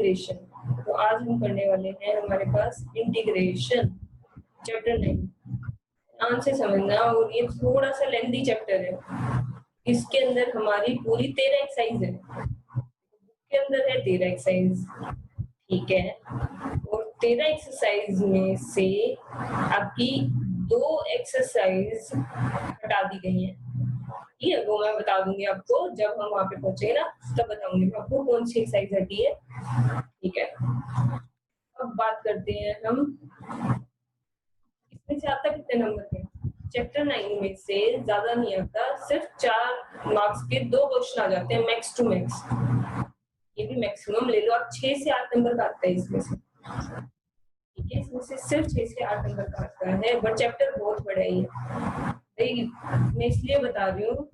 Integration. तो आज हम करने वाले हैं हमारे पास इंटीग्रेशन चैप्टर 9। ध्यान से समझना, और ये थोड़ा सा लेंथी चैप्टर है। इसके अंदर हमारी पूरी 13 एक्सरसाइज है, के अंदर है 13 एक्सरसाइज, ठीक है। और 13 एक्सरसाइज में से आपकी 2 एक्सरसाइज हटा दी गई हैं, ठीक है। वो मैं बता दूंगी आपको जब हम वहां पे पहुंचेंगे ना, तब बताऊंगी मैं आपको कौन सी एक्सरसाइज हटी है, ठीक है। अब बात करते हैं हम, इसमें से आता कितने नंबर के? चैप्टर 9 में से ज्यादा नहीं आता, सिर्फ 4 मार्क्स के 2 क्वेश्चन आ जाते हैं मैक्स टू मैक्स। ये भी मैक्सिमम ले लो आप, 6 से 8 नंबर का आता है इसमें से, ठीक है। इसमें से सिर्फ 6 से 8 नंबर का आता है, बट चैप्टर बहुत बड़ा है। मैं इसलिए बता रही हूँ,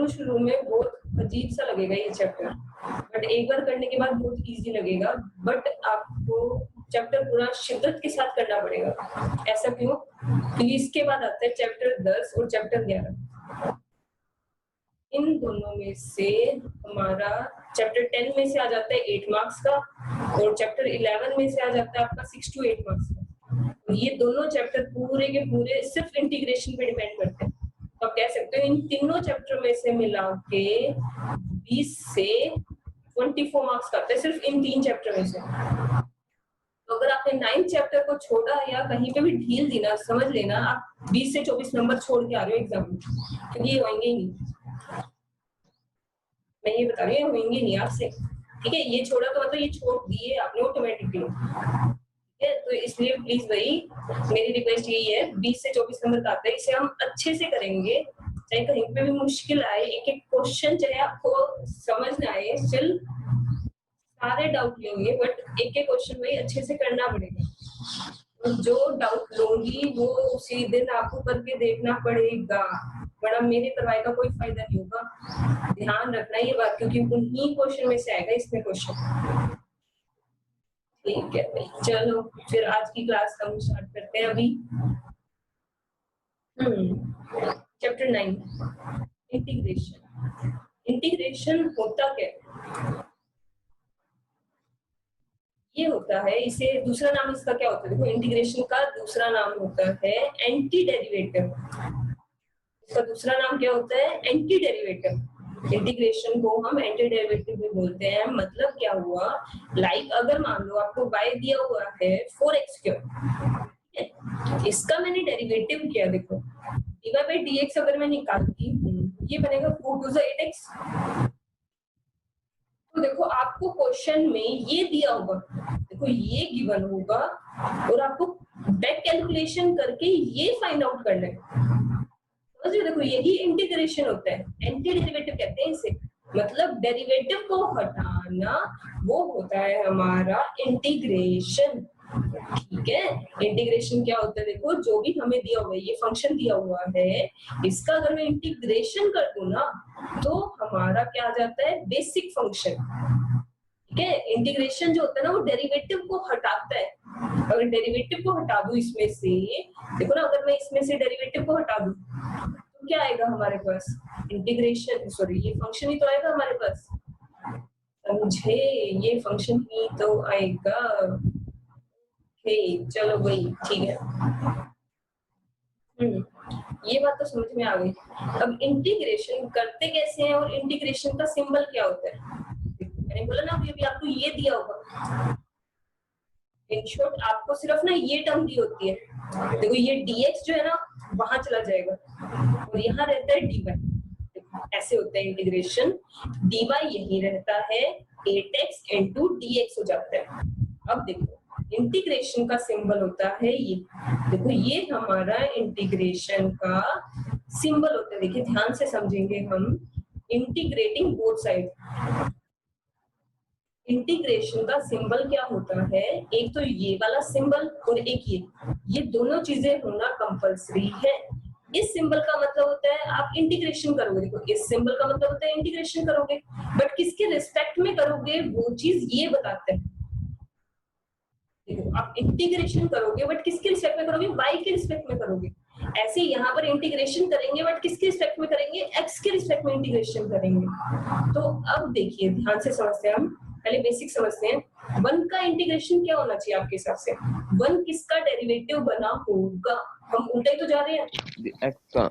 शुरू में बहुत अजीब सा लगेगा ये चैप्टर, बट एक बार करने के बाद बहुत इजी लगेगा। बट आपको चैप्टर पूरा शिद्दत के साथ करना पड़ेगा। ऐसा क्यों? क्योंकि इसके बाद आता है चैप्टर 10 और चैप्टर 11। इन दोनों में से हमारा चैप्टर 10 में से आ जाता है 8 मार्क्स का, और चैप्टर 11 में से आ जाता है आपका 6 to 8 मार्क्स का। और ये दोनों चैप्टर पूरे के पूरे सिर्फ इंटीग्रेशन पे डिपेंड करते हैं। तो आप कह सकते हो इन तीनों चैप्टर में से मिला के 20 से 24 मार्क्स का आता है सिर्फ इन 3 चैप्टर में से। तो अगर आपने 9th चैप्टर को छोड़ा या कहीं पे भी ढील दी ना, समझ लेना आप 20 से 24 नंबर छोड़ के आ रहे हो एग्जाम में, क्योंकि ये होंगे ही नहीं। मैं ये बता रही हूँ होंगे नहीं आपसे, ठीक है। ये छोड़ा तो मतलब ये छोड़ दिए आपने ऑटोमेटिकली, ठीक है। तो इसलिए प्लीज भाई मेरी रिक्वेस्ट यही है, 20 से 24 नंबर का आता है, इसे हम अच्छे से करेंगे, चाहे कहीं पे भी मुश्किल आए, एक एक क्वेश्चन चाहे आपको समझ ना आए, स्टिल सारे डाउट लेंगे, बट एक एक क्वेश्चन भाई अच्छे से करना पड़ेगा। जो डाउट लूंगी वो उसी दिन आपको करके देखना पड़ेगा, वरना मेरे करवाए का कोई फायदा नहीं होगा। ध्यान रखना ये बात, क्योंकि उन्हीं क्वेश्चन में से आएगा इसमें क्वेश्चन, ठीक है भाई। चलो फिर आज की क्लास हम स्टार्ट करते हैं अभी। Chapter 9 integration. इंटीग्रेशन होता क्या? ये होता है, इसे दूसरा नाम इसका क्या होता है? देखो, इंटीग्रेशन का दूसरा नाम होता है एंटी डेरिवेटिव। इसका दूसरा नाम क्या होता है? Anti derivative. इंटीग्रेशन को हम एंटी डेरिवेटिव भी बोलते हैं। मतलब क्या हुआ, लाइक अगर मान लो आपको y दिया हुआ है 4x², इसका मैंने डेरिवेटिव किया, देखो dy by dx अगर मैं निकालती हूँ ये बनेगा 4 to the 8x। तो देखो आपको क्वेश्चन में ये दिया होगा, देखो ये गिवन होगा, और आपको बैक कैलकुलेशन करके ये फाइंड आउट करना है। तो देखो यही इंटीग्रेशन होता है, एंटी डेरिवेटिव कहते हैं इसे। मतलब डेरिवेटिव को हटाना वो होता है हमारा इंटीग्रेशन, ठीक है। इंटीग्रेशन क्या होता है? देखो जो भी हमें दिया हुआ है, ये फंक्शन दिया हुआ है, इसका अगर मैं इंटीग्रेशन कर दूं ना, तो हमारा क्या आ जाता है? बेसिक फंक्शन, ठीक है। इंटीग्रेशन जो होता है ना, वो डेरिवेटिव को हटाता है। अगर डेरिवेटिव को हटा दूं इसमें से, देखो ना, अगर मैं इसमें से डेरिवेटिव को हटा दूं तो क्या आएगा हमारे पास? इंटीग्रेशन, सॉरी ये फंक्शन ही तो आएगा हमारे पास, समझे? ये फंक्शन ही तो आएगा, चलो भाई ठीक है। ये बात तो समझ में आ गई। अब इंटीग्रेशन करते कैसे हैं और इंटीग्रेशन का सिंबल क्या होता है? मैंने बोला ना अभी आपको ये दिया होगा, इन शॉर्ट आपको सिर्फ ना ये टर्म दी होती है। देखो ये dx जो है ना वहां चला जाएगा, और यहाँ रहता है dy। ऐसे होता है इंटीग्रेशन, dy यही रहता है, 8x into dx हो जाता है। अब देखो इंटीग्रेशन का सिंबल होता है ये, देखो ये हमारा इंटीग्रेशन का सिंबल होता है। देखिए ध्यान से समझेंगे हम, इंटीग्रेटिंग बोथ साइड। इंटीग्रेशन का सिंबल क्या होता है? एक तो ये वाला सिंबल और एक ये दोनों चीजें होना कंपलसरी है। इस सिंबल का मतलब होता है आप इंटीग्रेशन करोगे, देखो इस सिंबल का मतलब होता है इंटीग्रेशन करोगे, बट किसके रिस्पेक्ट में करोगे वो चीज ये बताते हैं। देखो आप इंटीग्रेशन करोगे बट किसके रिस्पेक्ट में करोगे? y के रिस्पेक्ट में करोगे। ऐसे यहाँ पर इंटीग्रेशन करेंगे बट किसके रिस्पेक्ट में करेंगे? x के रिस्पेक्ट में इंटीग्रेशन करेंगे। तो अब देखिए ध्यान से समझते हैं हम, पहले बेसिक समझते हैं। 1 का इंटीग्रेशन क्या होना चाहिए आपके हिसाब से? 1 किसका डेरिवेटिव बना होगा? हम उल्टा ही तो जा रहे हैं, x का।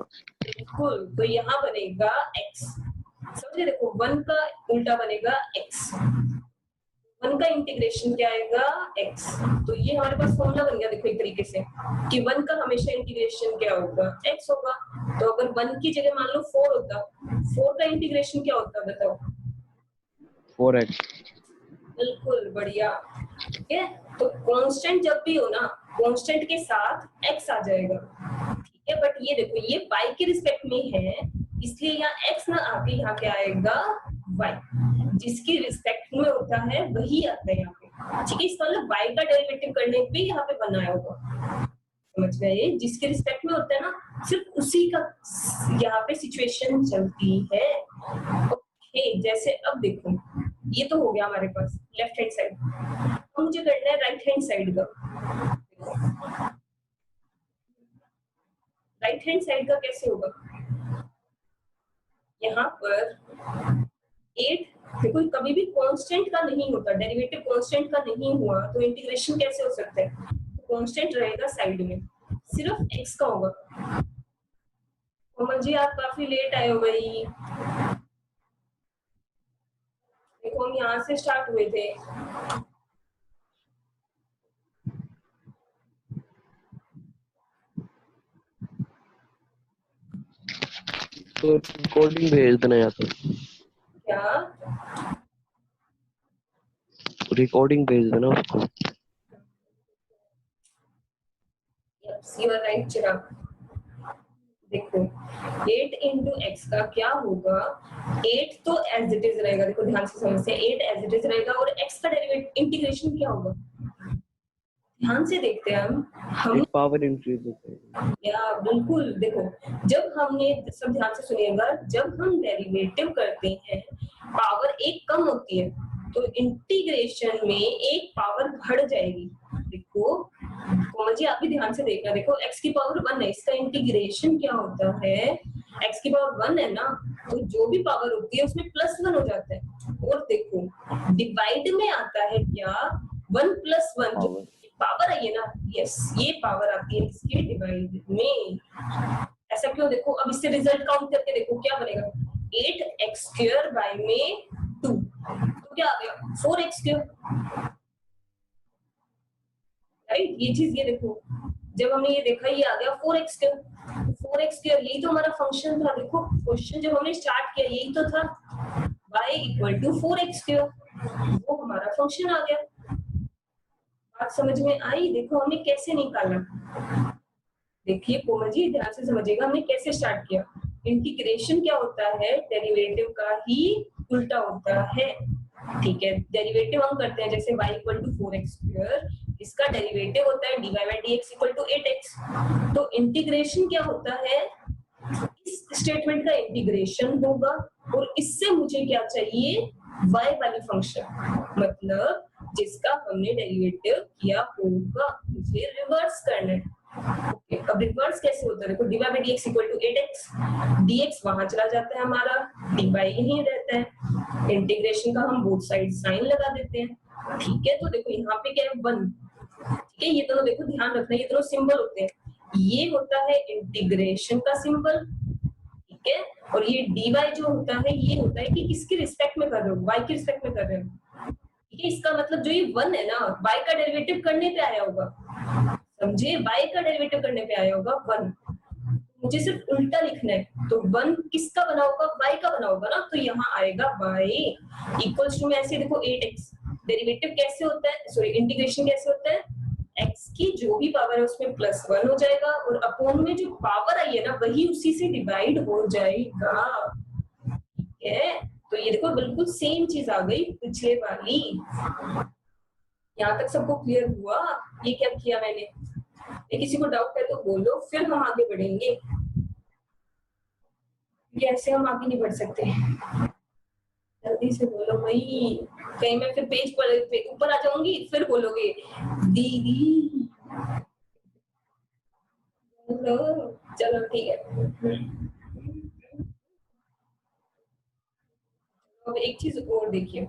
बिल्कुल, तो यहाँ बनेगा x। समझे? देखो 1 का उल्टा बनेगा x, 1 का इंटीग्रेशन क्या आएगा? x। तो ये हमारे पास फॉर्मूला बन गया देखो एक तरीके से कि 1 का हमेशा इंटीग्रेशन क्या होगा? x होगा। तो अगर 1 की जगह मान लो 4 होता, 4 का इंटीग्रेशन क्या होता बताओ? 4x। बिल्कुल बढ़िया, ठीक है। तो कांस्टेंट जब भी हो ना, कांस्टेंट के साथ x आ जाएगा, ठीक है। बट ये देखो ये y के रिस्पेक्ट में है, इसलिए यहाँ x ना आके यहाँ क्या आएगा? y। जिसकी रिस्पेक्ट में होता है वही आता है यहाँ पे, ठीक है। इसका मतलब y का डेरिवेटिव करने पे यहाँ पे बनाया होगा, समझ गए? जिसके रिस्पेक्ट में होता है ना, सिर्फ उसी का यहाँ पे सिचुएशन चलती है। ओके, जैसे अब देखो ये तो हो गया हमारे पास लेफ्ट हैंड साइड, अब मुझे करना है राइट हैंड साइड का। राइट हैंड साइड का कैसे होगा? यहाँ पर 8 देखो कभी भी कांस्टेंट का नहीं होता, डेरिवेटिव कांस्टेंट का नहीं हुआ तो इंटीग्रेशन कैसे हो सकता है? तो कांस्टेंट रहेगा साइड में, सिर्फ x का होगा। कोमल जी आप काफी लेट आए हो भाई, देखो हम यहाँ से स्टार्ट हुए थे। तो रिकॉर्डिंग भेज देना या तो। क्या? रिकॉर्डिंग भेज देना उसको। यस यू आर राइट चिराग। देखो 8 into x का क्या होगा? 8 तो एज इट इज रहेगा, देखो ध्यान से समझते हैं, 8 एज इट इज रहेगा और x का डेरिवेटिव इंटीग्रेशन क्या होगा? ध्यान से देखते हैं हम पावर इंक्रीज होता है। या बिल्कुल। देखो जब हमने, सब ध्यान से सुनिएगा, जब हम डेरिवेटिव करते हैं पावर एक कम होती है तो इंटीग्रेशन में एक पावर बढ़ जाएगी। देखो कोमल जी आप भी ध्यान से देखना, देखो x की पावर 1 है, इसका इंटीग्रेशन क्या होता है? x की पावर 1 है ना, तो जो भी पावर होती है उसमें +1 हो जाता है। और देखो डिवाइड में आता है क्या? 1 + 1 जो पावर आई है ना, यस ये पावर आती है इसके डिवाइड में। ऐसा क्यों? देखो अब इससे रिजल्ट काउंट करके देखो क्या बनेगा? 8x² में 2, तो क्या आ गया? 4x², right. ये चीज ये देखो, जब हमने ये देखा ये आ गया 4x², 4x², यही तो हमारा फंक्शन था। देखो क्वेश्चन जब हमने स्टार्ट किया यही तो था, y = 4x², वो हमारा फंक्शन आ गया। बात समझ में आई? देखो हमने कैसे निकाला, देखिए कोमल जी ध्यान से समझिएगा हमने कैसे स्टार्ट किया। इंटीग्रेशन क्या होता है? डेरिवेटिव का ही उल्टा होता है, ठीक है। डेरिवेटिव हम करते हैं जैसे y = 4x², इसका डेरिवेटिव होता है dy/dx = 8x। तो इंटीग्रेशन क्या होता है? इस स्टेटमेंट का इंटीग्रेशन होगा और इससे मुझे क्या चाहिए? y वाली फंक्शन, मतलब जिसका हमने डेरिवेटिव किया होगा, मुझे रिवर्स करना है। ओके, अब रिवर्स कैसे होता है? देखो dy/dx = 8x, dx वहां चला जाता है हमारा, dy यहीं रहता है, इंटीग्रेशन का हम बोथ साइड साइन लगा देते हैं, ठीक है। तो देखो यहाँ पे क्या है? 1, ठीक है। ये दोनों देखो ध्यान रखना, ये दोनों सिंबल होते हैं, ये होता है इंटीग्रेशन का सिंबल, ठीक है। और ये dy जो होता है ये होता है कि किसके रिस्पेक्ट में कर रहे हो? y के रिस्पेक्ट में कर रहे हो, ठीक है। इसका मतलब जो ये 1 है ना, y का डेरिवेटिव करने पे आया होगा, समझे? y का डेरिवेटिव करने पे आया होगा 1, मुझे सिर्फ उल्टा लिखना है। तो 1 किसका बना होगा? y का बना होगा ना, तो यहाँ आएगा y इक्वल्स टू में ऐसे देखो 8x। डेरिवेटिव कैसे होता है, सॉरी इंटीग्रेशन कैसे होता है? x की जो भी पावर है उसमें +1 हो जाएगा और अपोन में जो पावर आई है ना वही उसी से डिवाइड हो जाएगा, ठीक है। तो ये देखो बिल्कुल सेम चीज आ गई पिछले वाली। यहाँ तक सबको क्लियर हुआ ये क्या किया मैंने? किसी को डाउट है तो बोलो, फिर हम आगे बढ़ेंगे, ऐसे हम आगे नहीं बढ़ सकते। जल्दी से बोलो भाई, कहीं मैं फिर पेज पर ऊपर आ जाऊंगी फिर बोलोगे दीदी। चलो ठीक है। अब एक चीज और देखिए,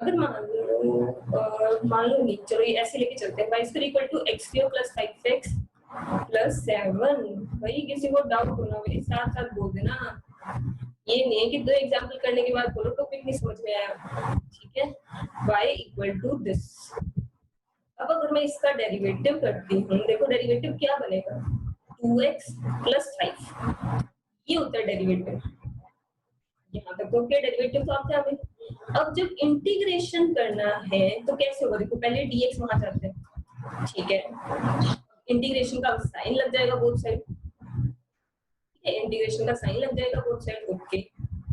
अगर मान लो नहीं, चलो ये ऐसे लेके चलते हैं, y square equal to x square plus 5x plus 7। भाई किसी को डाउट होना भाई साथ साथ बोल देना, ये नहीं है कि 2 एग्जांपल करने के बाद बोलो टॉपिक नहीं समझ में आया, ठीक है। y equal to this. अब अगर मैं इसका डेरिवेटिव करती हूँ, देखो डेरिवेटिव क्या बनेगा, 2x प्लस 5, ये होता है डेरिवेटिव। यहाँ तक तो क्या डेरिवेटिव तो आपसे हमें। अब जब इंटीग्रेशन करना है तो कैसे होगा, देखो पहले dx वहां जाते हैं, ठीक है, इंटीग्रेशन का साइन लग जाएगा बोथ साइड, इंटीग्रेशन का साइन लग जाएगा बोथ साइड, ओके।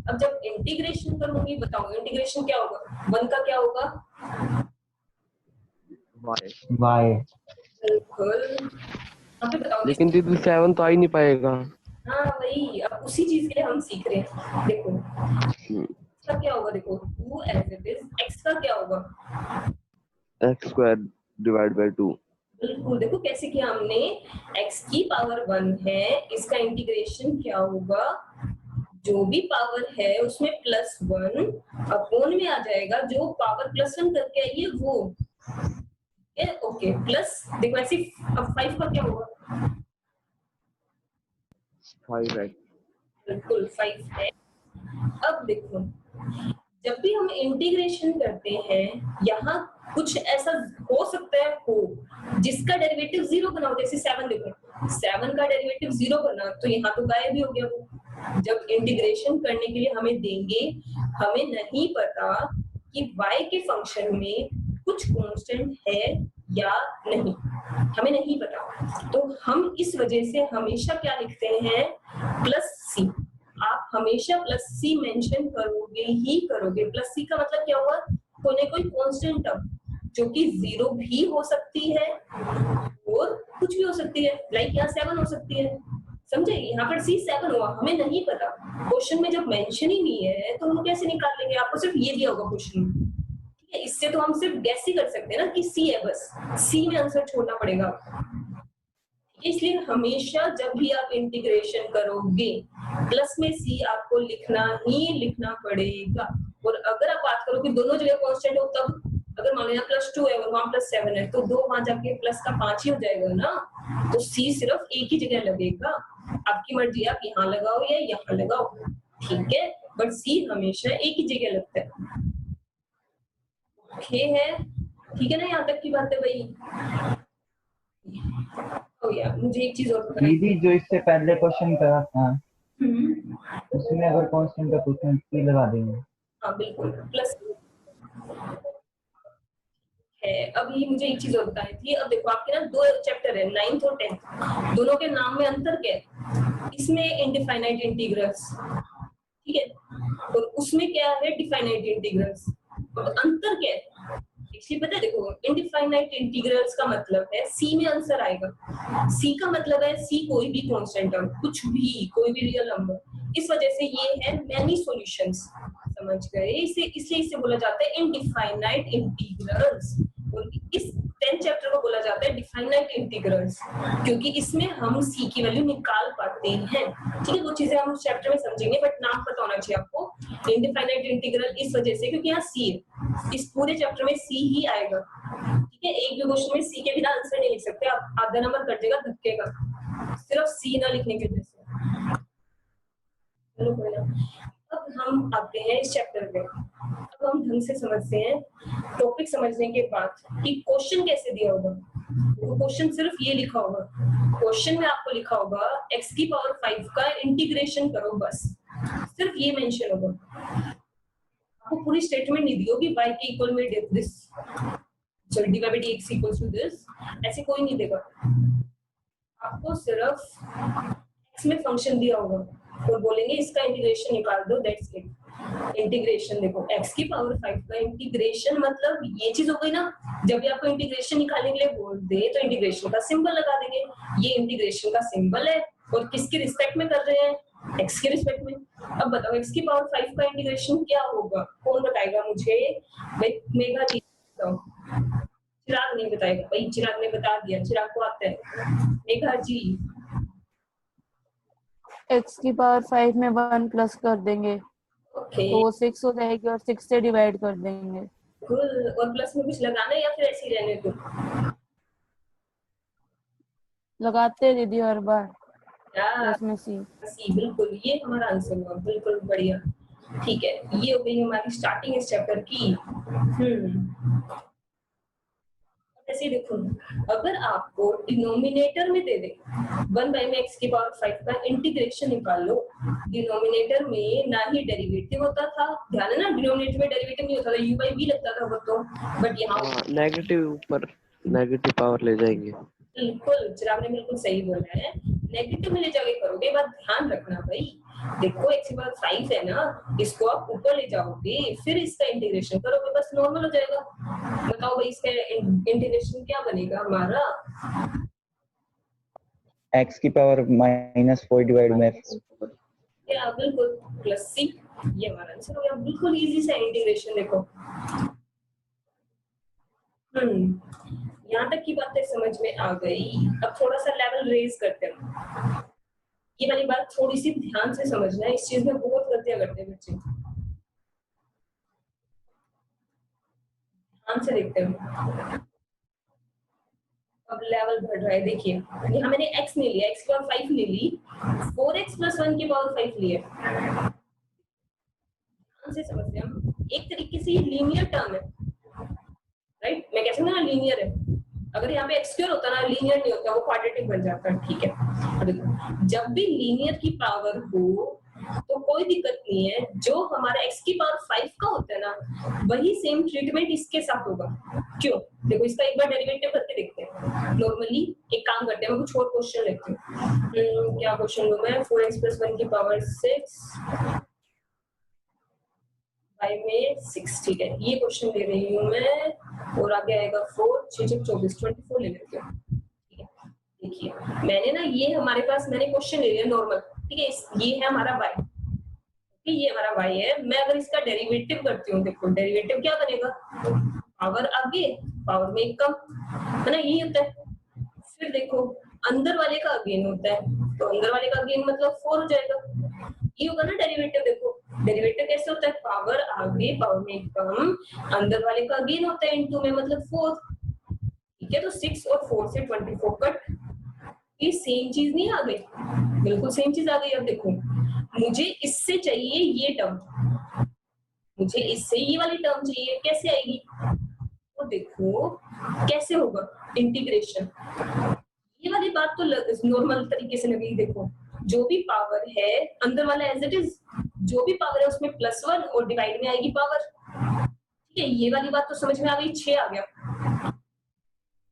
अब जब इंटीग्रेशन करूंगी, बताओ इंटीग्रेशन क्या होगा, 1 का क्या होगा, y। बिल्कुल। अब बताओ लेकिन दीदी 7 तो आ ही नहीं पाएगा। हाँ वही, अब उसी चीज के लिए हम सीख रहे हैं। देखो इसका क्या होगा, देखो 2 एज इट इज, x का क्या होगा, x स्क्वायर डिवाइड बाय 2। बिल्कुल, देखो कैसे किया हमने, x की पावर 1 है, इसका इंटीग्रेशन क्या होगा, जो भी पावर है उसमें प्लस 1 अपॉन में आ जाएगा, जो पावर प्लस 1 करके आई है वो, ओके, प्लस देखो ऐसे। अब 5 का क्या होगा, 5x। बिल्कुल 5 है। अब देखो जब भी हम इंटीग्रेशन करते हैं, यहाँ कुछ ऐसा हो सकता है हो जिसका डेरिवेटिव 0 बना हो, जैसे 7, देखो 7 का डेरिवेटिव 0 बना तो यहाँ तो गायब ही हो गया वो। जब इंटीग्रेशन करने के लिए हमें देंगे, हमें नहीं पता कि y के फंक्शन में कुछ कांस्टेंट है या नहीं, हमें नहीं पता, तो हम इस वजह से हमेशा क्या लिखते हैं, प्लस सी। आप हमेशा प्लस सी मेंशन करोगे ही करोगे। प्लस सी का मतलब क्या हुआ, कोई ना कोई कांस्टेंट टर्म जो कि 0 भी हो सकती है और कुछ भी हो सकती है, लाइक यहाँ 7 हो सकती है, समझे, यहाँ पर सी 7 हुआ, हमें नहीं पता, क्वेश्चन में जब मेंशन ही नहीं है तो हम कैसे निकाल लेंगे, आपको सिर्फ ये दिया होगा क्वेश्चन में, ठीक है, इससे तो हम सिर्फ गैस ही कर सकते हैं ना कि सी है, बस सी में आंसर छोड़ना पड़ेगा। इसलिए हमेशा जब भी आप इंटीग्रेशन करोगे, प्लस में सी आपको लिखना ही लिखना पड़ेगा। और अगर आप बात करो कि दोनों जगह कांस्टेंट हो, तब अगर मान लिया +2 है और वहां +7 है, तो 2 वहां जाके प्लस का 5 ही हो जाएगा ना, तो सी सिर्फ एक ही जगह लगेगा। आपकी मर्जी, आप यहाँ लगाओ या यहाँ लगाओ, ठीक है, बट सी हमेशा एक ही जगह लगता है। ओके है, ठीक है ना, यहाँ तक की बात है भाई। यार मुझे एक चीज और बताइए दीदी, जो इससे पहले क्वेश्चन करा था उसमें अगर कांस्टेंट का क्वेश्चन सी लगा देंगे। हाँ बिल्कुल, प्लस है। अभी मुझे एक चीज और बतानी थी, अब देखो आपके ना 2 चैप्टर है, 9th और 10th, दोनों के नाम में अंतर क्या है, इसमें इनडिफाइनाइट इंटीग्रल्स, ठीक है, और उसमें क्या है डिफाइनाइट इंटीग्रल्स, तो अंतर क्या है एक्चुअली पता है, देखो इनडिफाइनाइट इंटीग्रल्स का मतलब है सी में आंसर आएगा, सी का मतलब है सी कोई भी कांस्टेंट टर्म, कुछ भी, कोई भी रियल नंबर, इस वजह से ये है मैनी सॉल्यूशंस, समझ गए, इसे इसलिए इसे बोला जाता है इनडिफाइनाइट इंटीग्रल्स। और इस 10th चैप्टर को बोला जाता है डिफाइनाइट इंटीग्रल्स, क्योंकि इसमें हम सी की वैल्यू निकाल पाते हैं, ठीक है, वो चीजें हम उस चैप्टर में समझेंगे, बट नाम पता होना चाहिए आपको इनडिफाइनाइट इंटीग्रल इस वजह से क्योंकि यहाँ सी है, इस पूरे चैप्टर में सी ही आएगा, ठीक है, एक भी क्वेश्चन में सी के बिना आंसर नहीं लिख सकते आप, आधा नंबर कट जाएगा धक्के का, सिर्फ सी ना लिखने की वजह से। चलो कोई ना, अब हम आते हैं इस चैप्टर में, अब हम ढंग से समझते हैं टॉपिक समझने के बाद कि क्वेश्चन कैसे दिया होगा, तो क्वेश्चन सिर्फ ये लिखा होगा, क्वेश्चन में आपको लिखा होगा x की पावर 5 का इंटीग्रेशन करो, बस सिर्फ ये मेंशन होगा, आपको पूरी स्टेटमेंट नहीं दी होगी y के इक्वल में this, sorry dy by dx equals to this, ऐसे कोई नहीं देगा, आपको सिर्फ x में फंक्शन दिया होगा और बोलेंगे इसका इंटीग्रेशन निकाल दो, दैट्स इट। इंटीग्रेशन देखो x की पावर 5 का इंटीग्रेशन मतलब ये चीज हो गई ना, जब भी आपको इंटीग्रेशन निकालने के लिए बोल दे तो इंटीग्रेशन का सिंबल लगा देंगे, ये इंटीग्रेशन का सिंबल है और किसके रिस्पेक्ट में कर रहे हैं, x के रिस्पेक्ट में। अब बताओ x की पावर 5 का इंटीग्रेशन क्या होगा, कौन बताएगा मुझे, मेघा जी बताओ, चिराग नहीं बताएगा भाई, चिराग ने बता दिया, चिराग को आता है, मेघा जी। x की पावर 5 में 1 प्लस कर देंगे, ओके तो वो 6 हो जाएगी और 6 से डिवाइड कर देंगे। बिल्कुल, और प्लस में कुछ लगाना है या फिर ऐसे ही रहने दो? लगाते हैं दीदी हर बार या प्लस में सी। सी, बिल्कुल ये हमारा आंसर हुआ, बिल्कुल बढ़िया। ठीक है, ये हो गई हमारी स्टार्टिंग इस चैप्टर की। ऐसे देखो, अगर आपको डिनोमिनेटर में दे दे 1 बाई में x की पावर 5 का इंटीग्रेशन निकाल लो, डिनोमिनेटर में ना ही डेरिवेटिव होता था, ध्यान है ना, डिनोमिनेटर में डेरिवेटिव नहीं होता था, u बाई v लगता था वो तो, बट यहाँ नेगेटिव ऊपर नेगेटिव पावर ले जाएंगे। बिल्कुल, चिराग ने बिल्कुल सही बोला है, नेगेटिव में ले जाके करोगे, बात ध्यान रखना भाई। देखो x की पावर 5 है ना, इसको आप ऊपर ले जाओगे, फिर इसका इंटीग्रेशन करोगे, बस नॉर्मल हो जाएगा। बताओ भाई इसका इंटीग्रेशन क्या बनेगा हमारा? x की पावर -4 डिवाइड में या बिल्कुल प्लस सी, ये हमारा आंसर हो गया, बिल्कुल इजी सा इंटीग्रेशन। देखो यहाँ तक की बातें समझ में आ गई। अब थोड़ा सा लेवल रेज करते हैं। ये वाली बात थोड़ी सी ध्यान से समझना है, इस चीज में बहुत गलतियां करते हैं बच्चे। ध्यान से देखते हैं, अब लेवल बढ़ रहा है। देखिए यहाँ मैंने x नहीं लिया, x की पावर 5 ले ली, 4x + 1 की पावर 5 लिया। ध्यान से समझते हैं हम, एक तरीके से ये लीनियर टर्म है, राइट? मैं कह सकता हूँ ना लीनियर है। अगर यहाँ पे एक्स स्क्वायर होता ना, लीनियर नहीं होता, वो क्वाड्रेटिक बन जाता, ठीक है? अब देखो, जब भी लीनियर की पावर हो तो कोई दिक्कत नहीं है, जो हमारा x की पावर 5 का होता है ना, वही सेम ट्रीटमेंट इसके साथ होगा। क्यों? देखो इसका एक बार डेरिवेटिव करके देखते हैं। नॉर्मली एक काम करते हैं, मैं कुछ और क्वेश्चन लेती हूँ। क्या क्वेश्चन लूं मैं? 4x + 1 की पावर 6 बाई में 6, ठीक है, ये क्वेश्चन ले रही हूँ मैं। और आगे आएगा 4 6 24 24 ले लेती हूँ, ठीक है? देखिए मैंने ना, ये हमारे पास मैंने क्वेश्चन ले लिया नॉर्मल, ठीक है? ये है हमारा y, ये हमारा y है। मैं अगर इसका डेरिवेटिव करती हूँ, देखो डेरिवेटिव क्या बनेगा? पावर आगे, पावर में एक कम, है ना, यही होता है। फिर देखो अंदर वाले का अगेन होता है, तो अंदर वाले का अगेन मतलब 4 हो जाएगा, ये होगा ना डेरिवेटिव। देखो डेरिवेटिव कैसे होता है? पावर आगे, पावर में कम, अंदर वाले का अगेन होता है इनटू में, मतलब 4, ठीक है? तो 6 और 4 से 24 कट, ये सेम चीज नहीं आ गई? बिल्कुल सेम चीज आ गई। अब देखो मुझे इससे चाहिए ये टर्म, मुझे इससे ये वाली टर्म चाहिए, कैसे आएगी? तो देखो कैसे होगा इंटीग्रेशन, ये वाली बात तो नॉर्मल तरीके से लगेगी। देखो जो भी पावर है अंदर वाला एज इट इज, जो भी पावर है उसमें +1 और डिवाइड में आएगी पावर, ठीक है? ये वाली बात तो समझ में आ गई, 6 आ गया,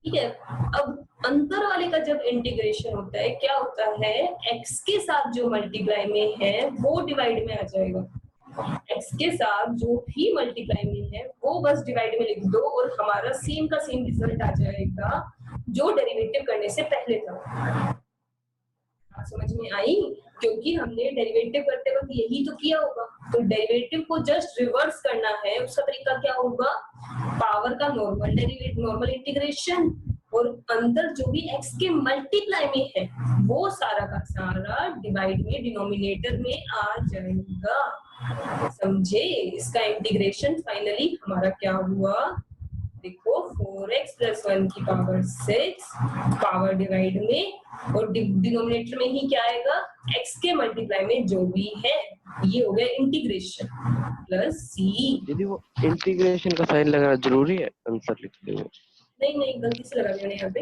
ठीक है? अब अंदर वाले का जब इंटीग्रेशन होता है, क्या होता है? x के साथ जो मल्टीप्लाई में है वो डिवाइड में आ जाएगा, x के साथ जो भी मल्टीप्लाई में है वो बस डिवाइड में लिख दो, और हमारा सेम का सेम रिजल्ट आ जाएगा जो डेरिवेटिव करने से पहले था। समझ में आई? क्योंकि हमने डेरिवेटिव करते वक्त यही तो किया होगा, तो डेरिवेटिव को जस्ट रिवर्स करना है। उसका तरीका क्या होगा? पावर का नॉर्मल डेरिवेटिव, नॉर्मल इंटीग्रेशन, और अंदर जो भी x के मल्टीप्लाई में है वो सारा का सारा डिवाइड में, डिनोमिनेटर में आ जाएगा। समझे? इसका इंटीग्रेशन फाइनली हमारा क्या हुआ? देखो 4x + 1 की पावर 6 पावर डिवाइड में, और डिनोमिनेटर में ही क्या आएगा? x के मल्टीप्लाई में जो भी है, ये हो गया इंटीग्रेशन प्लस c। दीदी वो इंटीग्रेशन का साइन लगाना जरूरी है आंसर लिखते हुए? नहीं, गलती से लगा दिया यहाँ पे।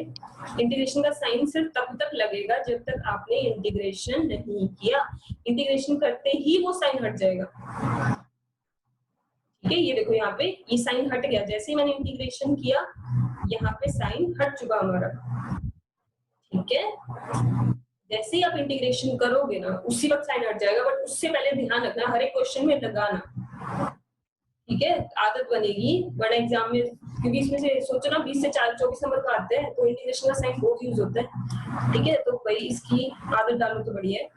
इंटीग्रेशन का साइन सिर्फ तब तक लगेगा जब तक आपने इंटीग्रेशन नहीं किया, इंटीग्रेशन करते ही वो साइन हट जाएगा, ठीक है? ये देखो यहाँ पे ये साइन हट गया, जैसे ही मैंने इंटीग्रेशन किया यहाँ पे साइन हट चुका हमारा, ठीक है? जैसे ही आप इंटीग्रेशन करोगे ना उसी वक्त साइन हट जाएगा, बट उससे पहले ध्यान रखना हर एक क्वेश्चन में लगाना, ठीक है? आदत बनेगी वरना एग्जाम में, क्योंकि इसमें से सोचो ना 20 से 24 नंबर का आते हैं, तो इंटीग्रेशन का साइन बहुत यूज होता है, ठीक है? तो भाई इसकी आदत डालो तो बढ़िया है,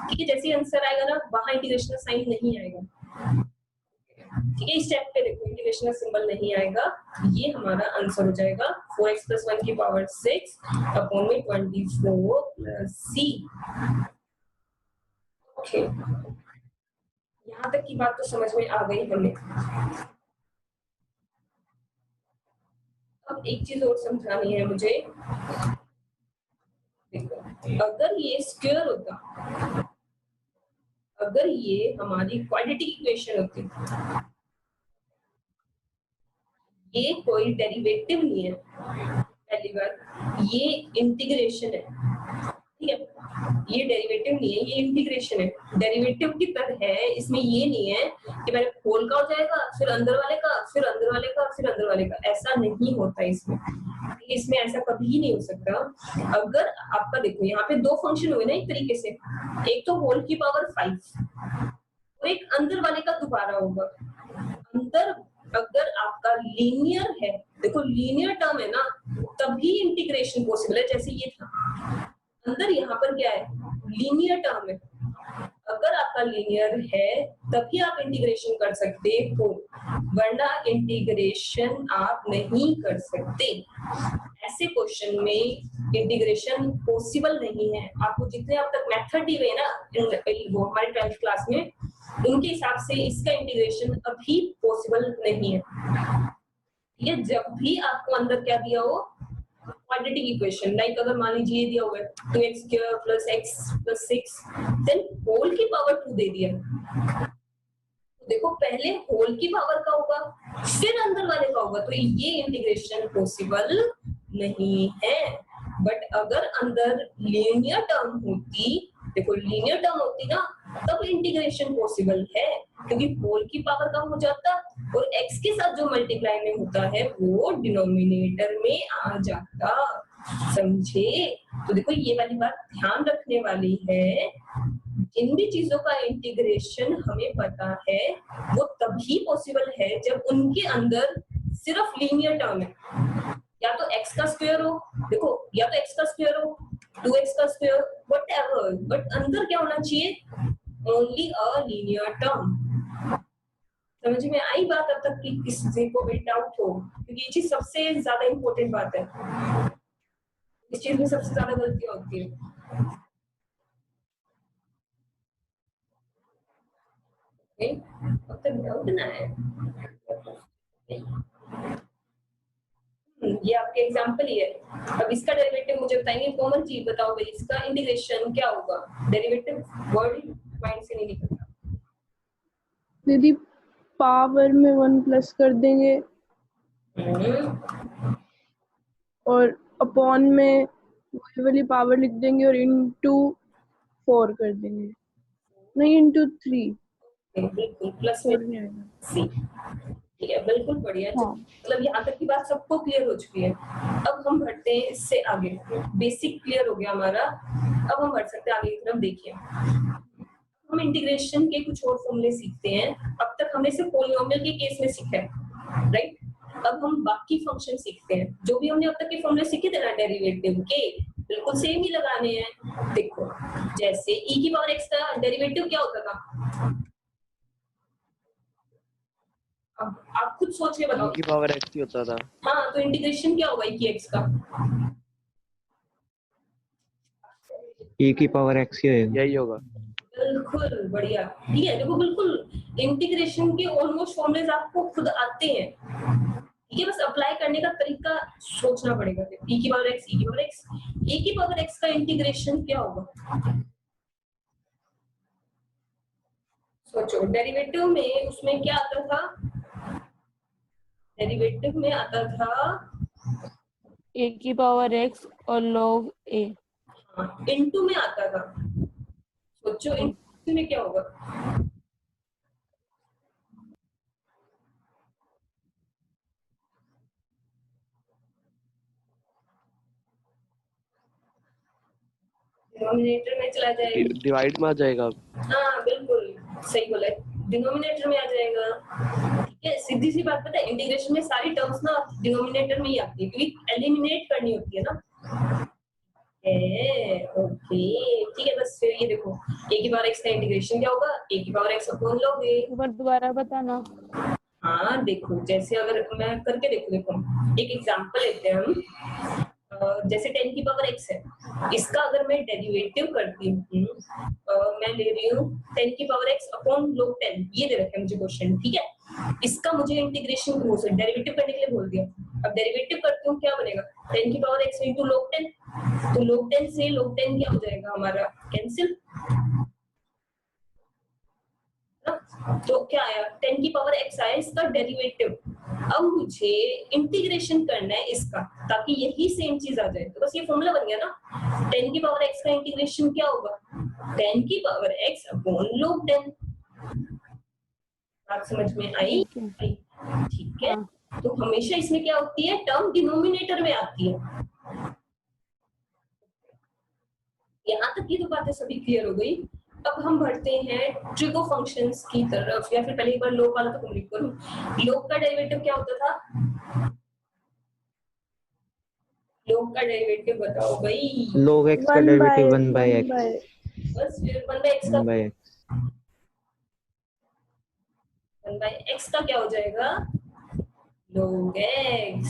ठीक है? जैसे ही आंसर आएगा ना वहां इंटीग्रेशन का साइन नहीं आएगा, ठीक है? इस स्टेप पे देखो इंटीग्रेशन का सिंबल नहीं आएगा, ये हमारा आंसर हो जाएगा 4x + 1 की पावर 6 अपॉन में 24 + c। ओके, यहाँ तक की बात तो समझ में आ गई हमें। अब एक चीज और समझानी है मुझे। देखो, अगर ये स्क्वायर होता, अगर ये हमारी क्वाड्रेटिक इक्वेशन होती, ये कोई डेरिवेटिव नहीं है, पहली बात ये इंटीग्रेशन है, ठीक है, ये डेरिवेटिव नहीं है, ये इंटीग्रेशन है। डेरिवेटिव की तरह है, इसमें ये नहीं है कि पहले होल का हो जाएगा, फिर अंदर वाले का, फिर अंदर वाले का, फिर अंदर वाले का, ऐसा नहीं होता इसमें ऐसा कभी नहीं हो सकता। अगर आपका देखो यहाँ पे दो फंक्शन हुए ना एक तरीके से, एक तो होल की पावर 5 और एक अंदर वाले का दोबारा होगा। अंदर अगर आपका लीनियर है, देखो लीनियर टर्म है ना, तभी इंटीग्रेशन पॉसिबल है। जैसे ये था, अंदर यहाँ पर क्या है, लीनियर टर्म है। अगर आपका लीनियर है तभी आप इंटीग्रेशन कर सकते हो, वरना इंटीग्रेशन आप नहीं कर सकते। ऐसे क्वेश्चन में इंटीग्रेशन पॉसिबल नहीं है। आपको जितने अब तक मेथड दिए हुए ना वो हमारे 12th क्लास में, उनके हिसाब से इसका इंटीग्रेशन अभी पॉसिबल नहीं है। ये जब भी आपको अंदर क्या दिया हो, क्वाड्रेटिक इक्वेशन, लाइक अगर मान लीजिए दिया हुआ है 2x² + x + 6, देन होल की पावर 2 दे दिया, तो देखो पहले होल की पावर का होगा फिर अंदर वाले का होगा, तो ये इंटीग्रेशन पॉसिबल नहीं है। बट अगर अंदर लीनियर टर्म होती, देखो लीनियर टर्म होती ना, तब इंटीग्रेशन पॉसिबल है, क्योंकि होल की पावर कम हो जाता और x के साथ जो मल्टीप्लाई में होता है वो डिनोमिनेटर में आ जाता। समझे? तो देखो ये वाली बात ध्यान रखने वाली है। जिन भी चीजों का इंटीग्रेशन हमें पता है वो तभी पॉसिबल है जब उनके अंदर सिर्फ लीनियर टर्म है, या तो x का स्क्वायर हो, देखो या तो x का स्क्वायर हो, 2x का स्क्वायर, व्हाटएवर, बट अंदर क्या होना चाहिए, ओनली अ लीनियर टर्म। समझ में आई बात अब तक? कि किसी को भी डाउट हो, क्योंकि ये चीज सबसे ज्यादा इंपॉर्टेंट बात है, इस चीज में सबसे ज्यादा गलतियां होती है। अब तक डाउट ना है। ये आपके एग्जांपल ही है। अब इसका डेरिवेटिव मुझे बताएंगे, कॉमन चीज बताओ भाई, इसका इंटीग्रेशन क्या होगा? डेरिवेटिव वर्ड माइंड से नहीं निकलता। दीदी पावर में 1 प्लस कर देंगे और अपॉन में वही वाली पावर लिख देंगे और इनटू 4 कर देंगे, नहीं इनटू 3। बिल्कुल, प्लस में सी, ठीक है, बिल्कुल बढ़िया। हाँ। मतलब यहाँ तक की बात सबको क्लियर हो चुकी है। अब हम बढ़ते हैं इससे आगे, बेसिक क्लियर हो गया हमारा, अब हम बढ़ सकते हैं आगे की तरफ। देखिए हम इंटीग्रेशन के कुछ और फॉर्मूले सीखते हैं। अब तक हमने सिर्फ पॉलिनोमियल के केस में सीखा है, राइट? अब हम बाकी फंक्शन सीखते हैं। जो भी हमने अब तक के फॉर्मूले सीखे थे ना डेरिवेटिव के, बिल्कुल सेम ही लगाने हैं। देखो जैसे e⁻x का डेरिवेटिव क्या होता था, अब आप खुद सोच के बताओ। e⁻x ही होता था। हाँ, तो इंटीग्रेशन क्या होगा e⁻x का? e⁻x ही होगा। यही होगा। बिल्कुल बढ़िया, ठीक है। देखो बिल्कुल इंटीग्रेशन के ऑलमोस्ट फॉर्मूलेज आपको खुद आते हैं, ठीक है, बस अप्लाई करने का तरीका सोचना पड़ेगा। e⁻x का इंटीग्रेशन क्या होगा? सोचो, डेरिवेटिव में उसमें क्या आता था? डेरिवेटिव में आता था e⁻x और log a। हाँ, इनटू में आता था। सोचो इनटू में क्या होगा? डिनोमिनेटर में चला जाएगा, डिवाइड में आ जाएगा। हाँ बिल्कुल सही बोला, डिनोमिनेटर में आ जाएगा। ठीक है, सीधी सी बात पता है, इंटीग्रेशन में सारी टर्म्स ना डिनोमिनेटर में ही आती है, क्योंकि एलिमिनेट करनी होती है ना। ओके ठीक है, बस फिर ये देखो e⁻x का इंटीग्रेशन क्या होगा? e⁻x upon log a। एक बार दोबारा बताना। हाँ देखो, जैसे अगर मैं करके देखो एक एग्जांपल लेते हैं हम। जैसे 10⁻x है, इसका अगर मैं डेरिवेटिव करती हूँ, मैं ले रही हूँ 10⁻x अपॉन log 10, ये दे रखे हैं मुझे क्वेश्चन, ठीक है। इसका मुझे इंटीग्रेशन डेरिवेटिव करने के लिए बोल दिया, अब डेरिवेटिव करती हूँ, क्या बनेगा 10 की पावर x इंटू log 10, तो log 10 से log 10 क्या हो जाएगा हमारा कैंसिल, तो क्या आया 10 की पावर x आया इसका डेरिवेटिव। अब मुझे इंटीग्रेशन करना है इसका ताकि यही सेम चीज आ जाए, तो बस ये फॉर्मूला बन गया ना, 10 की पावर x का इंटीग्रेशन क्या होगा 10 की पावर x अपॉन log 10। बात समझ में आई? ठीक है। ठीक है, हाँ। तो हमेशा इसमें क्या होती है, टर्म डिनोमिनेटर में आती है। यहाँ तक की तो बातें सभी क्लियर हो गई। अब हम बढ़ते हैं ट्रिगो फंक्शंस की तरफ, या फिर पहले एक बार लोग वाला तो कंप्लीट करूं। लोग का डेरिवेटिव क्या होता था, लोग का डेरिवेटिव बताओ भाई। log x का डेरिवेटिव 1 by x, बस फिर 1 by x का 1 by x 1 by x का क्या हो जाएगा log x।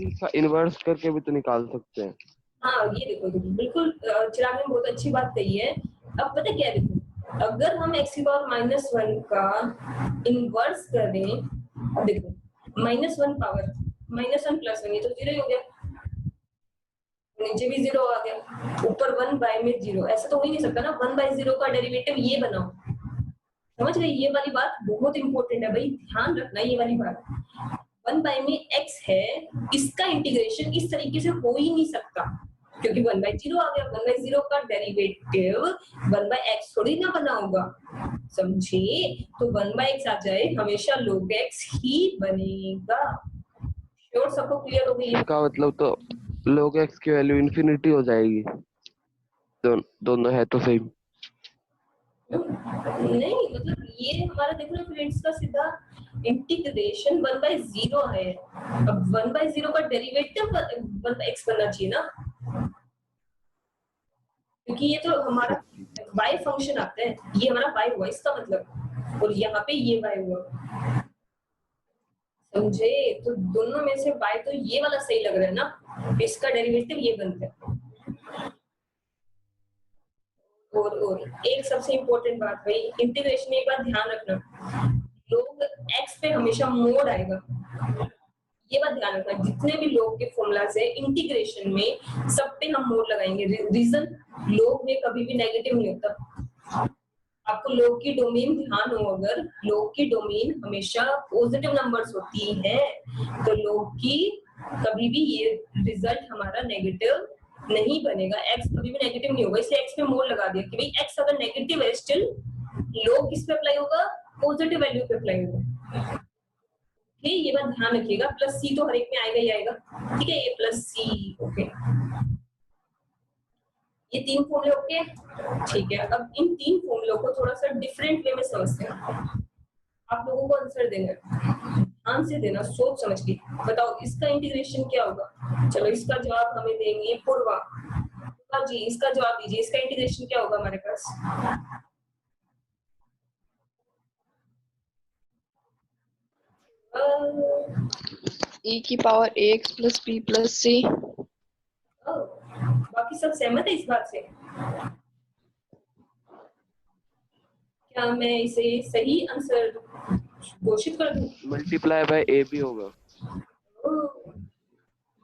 इसका इन्वर्स करके भी तो निकाल सकते हैं। हाँ ये देखो बिल्कुल चिराग ने बहुत अच्छी बात कही है। अब पता क्या है, देखो अगर हम x की पावर -1 का इनवर्स करें, अब देखो -1 पावर -1 + 1 ये तो 0 ही हो गया, नीचे भी 0 आ गया, ऊपर 1 बाय में 0, ऐसा तो हो ही नहीं सकता ना 1 बाय 0 का डेरिवेटिव ये बनाओ। समझ गए, ये वाली बात बहुत इंपॉर्टेंट है भाई, ध्यान रखना ये वाली बात। 1 बाय में x है, इसका इंटीग्रेशन इस तरीके से हो ही नहीं सकता क्योंकि 1 बाय 0 आ गया, 1 बाय 0 का डेरिवेटिव 1 बाय x थोड़ी ना बना होगा, समझे? तो 1 बाय x आ जाए हमेशा log x ही बनेगा। श्योर सबको क्लियर हो गई है? इसका मतलब तो log x की वैल्यू इन्फिनिटी हो जाएगी, दोनों है तो सही। नहीं मतलब ये हमारा देखो ना फ्रेंड्स का सीधा इंटीग्रेशन 1 बाय 0 है, अब 1 बाय 0 का डेरिवेटिव 1 बाय x बनना चाहिए ना, क्योंकि ये तो हमारा y फंक्शन आता है, ये हमारा y हुआ इसका मतलब, और यहाँ पे ये y हुआ, समझे? तो दोनों में से y तो ये वाला सही लग रहा है ना, इसका डेरिवेटिव ये बनता है। और एक सबसे इम्पोर्टेंट बात भाई, इंटीग्रेशन में एक बात ध्यान रखना, लोग x पे हमेशा मोड आएगा, ये बात ध्यान रखना। जितने भी लोग के फॉर्मूलाज है इंटीग्रेशन में सब पे हम मोड लगाएंगे, रीजन लोग में कभी भी नेगेटिव नहीं होता। आपको लोग की डोमेन ध्यान हो, अगर लोग की डोमेन हमेशा पॉजिटिव नंबर्स होती है तो लोग की कभी भी ये रिजल्ट हमारा नेगेटिव नहीं बनेगा, x कभी भी नेगेटिव नहीं होगा, इसलिए x पे मोड लगा दिया कि भाई x अगर नेगेटिव है स्टिल लोग किस पे अप्लाई होगा, पॉजिटिव वैल्यू पे अप्लाई होगा। ठीक है, ये बात ध्यान रखिएगा। प्लस सी तो हर एक में आएगा ही आएगा, ठीक है, ये प्लस सी ओके। ये 3 फॉर्मूले ओके, ठीक है। अब इन 3 फॉर्मूलों को थोड़ा सा डिफरेंट वे में समझते हैं। आप लोगों को आंसर देना, ध्यान से देना, सोच समझ के बताओ इसका इंटीग्रेशन क्या होगा। चलो इसका जवाब हमें देंगे पूर्वा जी, इसका जवाब दीजिए, इसका इंटीग्रेशन क्या होगा हमारे पास। e की power ax plus b plus c। बाकी सब सहमत है इस बात से? क्या मैं इसे सही आंसर घोषित कर दूं? मल्टीप्लाई बाय ए भी होगा,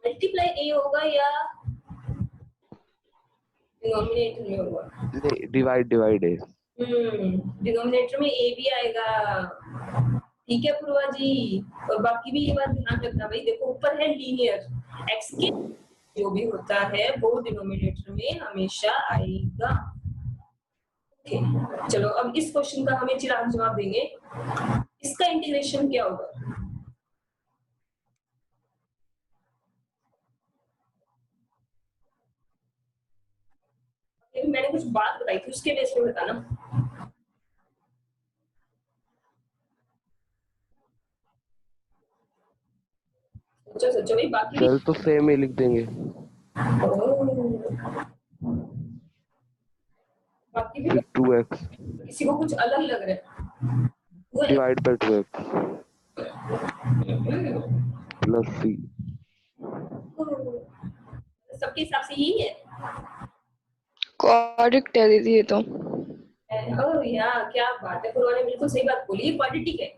मल्टीप्लाई ए होगा या डिनोमिनेटर में होगा? नहीं डिवाइड है। डिनोमिनेटर में ए भी आएगा, ठीक है पूर्वा जी। और बाकी भी ये बात ध्यान रखना भाई, देखो ऊपर है लीनियर, एक्स के जो भी होता है वो डिनोमिनेटर में हमेशा आएगा। ओके चलो, अब इस क्वेश्चन का हमें चिराग जवाब देंगे, इसका इंटीग्रेशन क्या होगा। मैंने कुछ बात बताई थी उसके बेस पे बताना। सोचो भाई, बाकी चल तो सेम ही लिख देंगे। बाकी भी 2x किसी को कुछ अलग लग रहा है, divide by 2x plus c। सबके हिसाब से यही है। करेक्ट है दीदी ये तो। यार क्या बात है, पूर्वा ने बिल्कुल सही बात बोली, क्वाड्रेटिक है।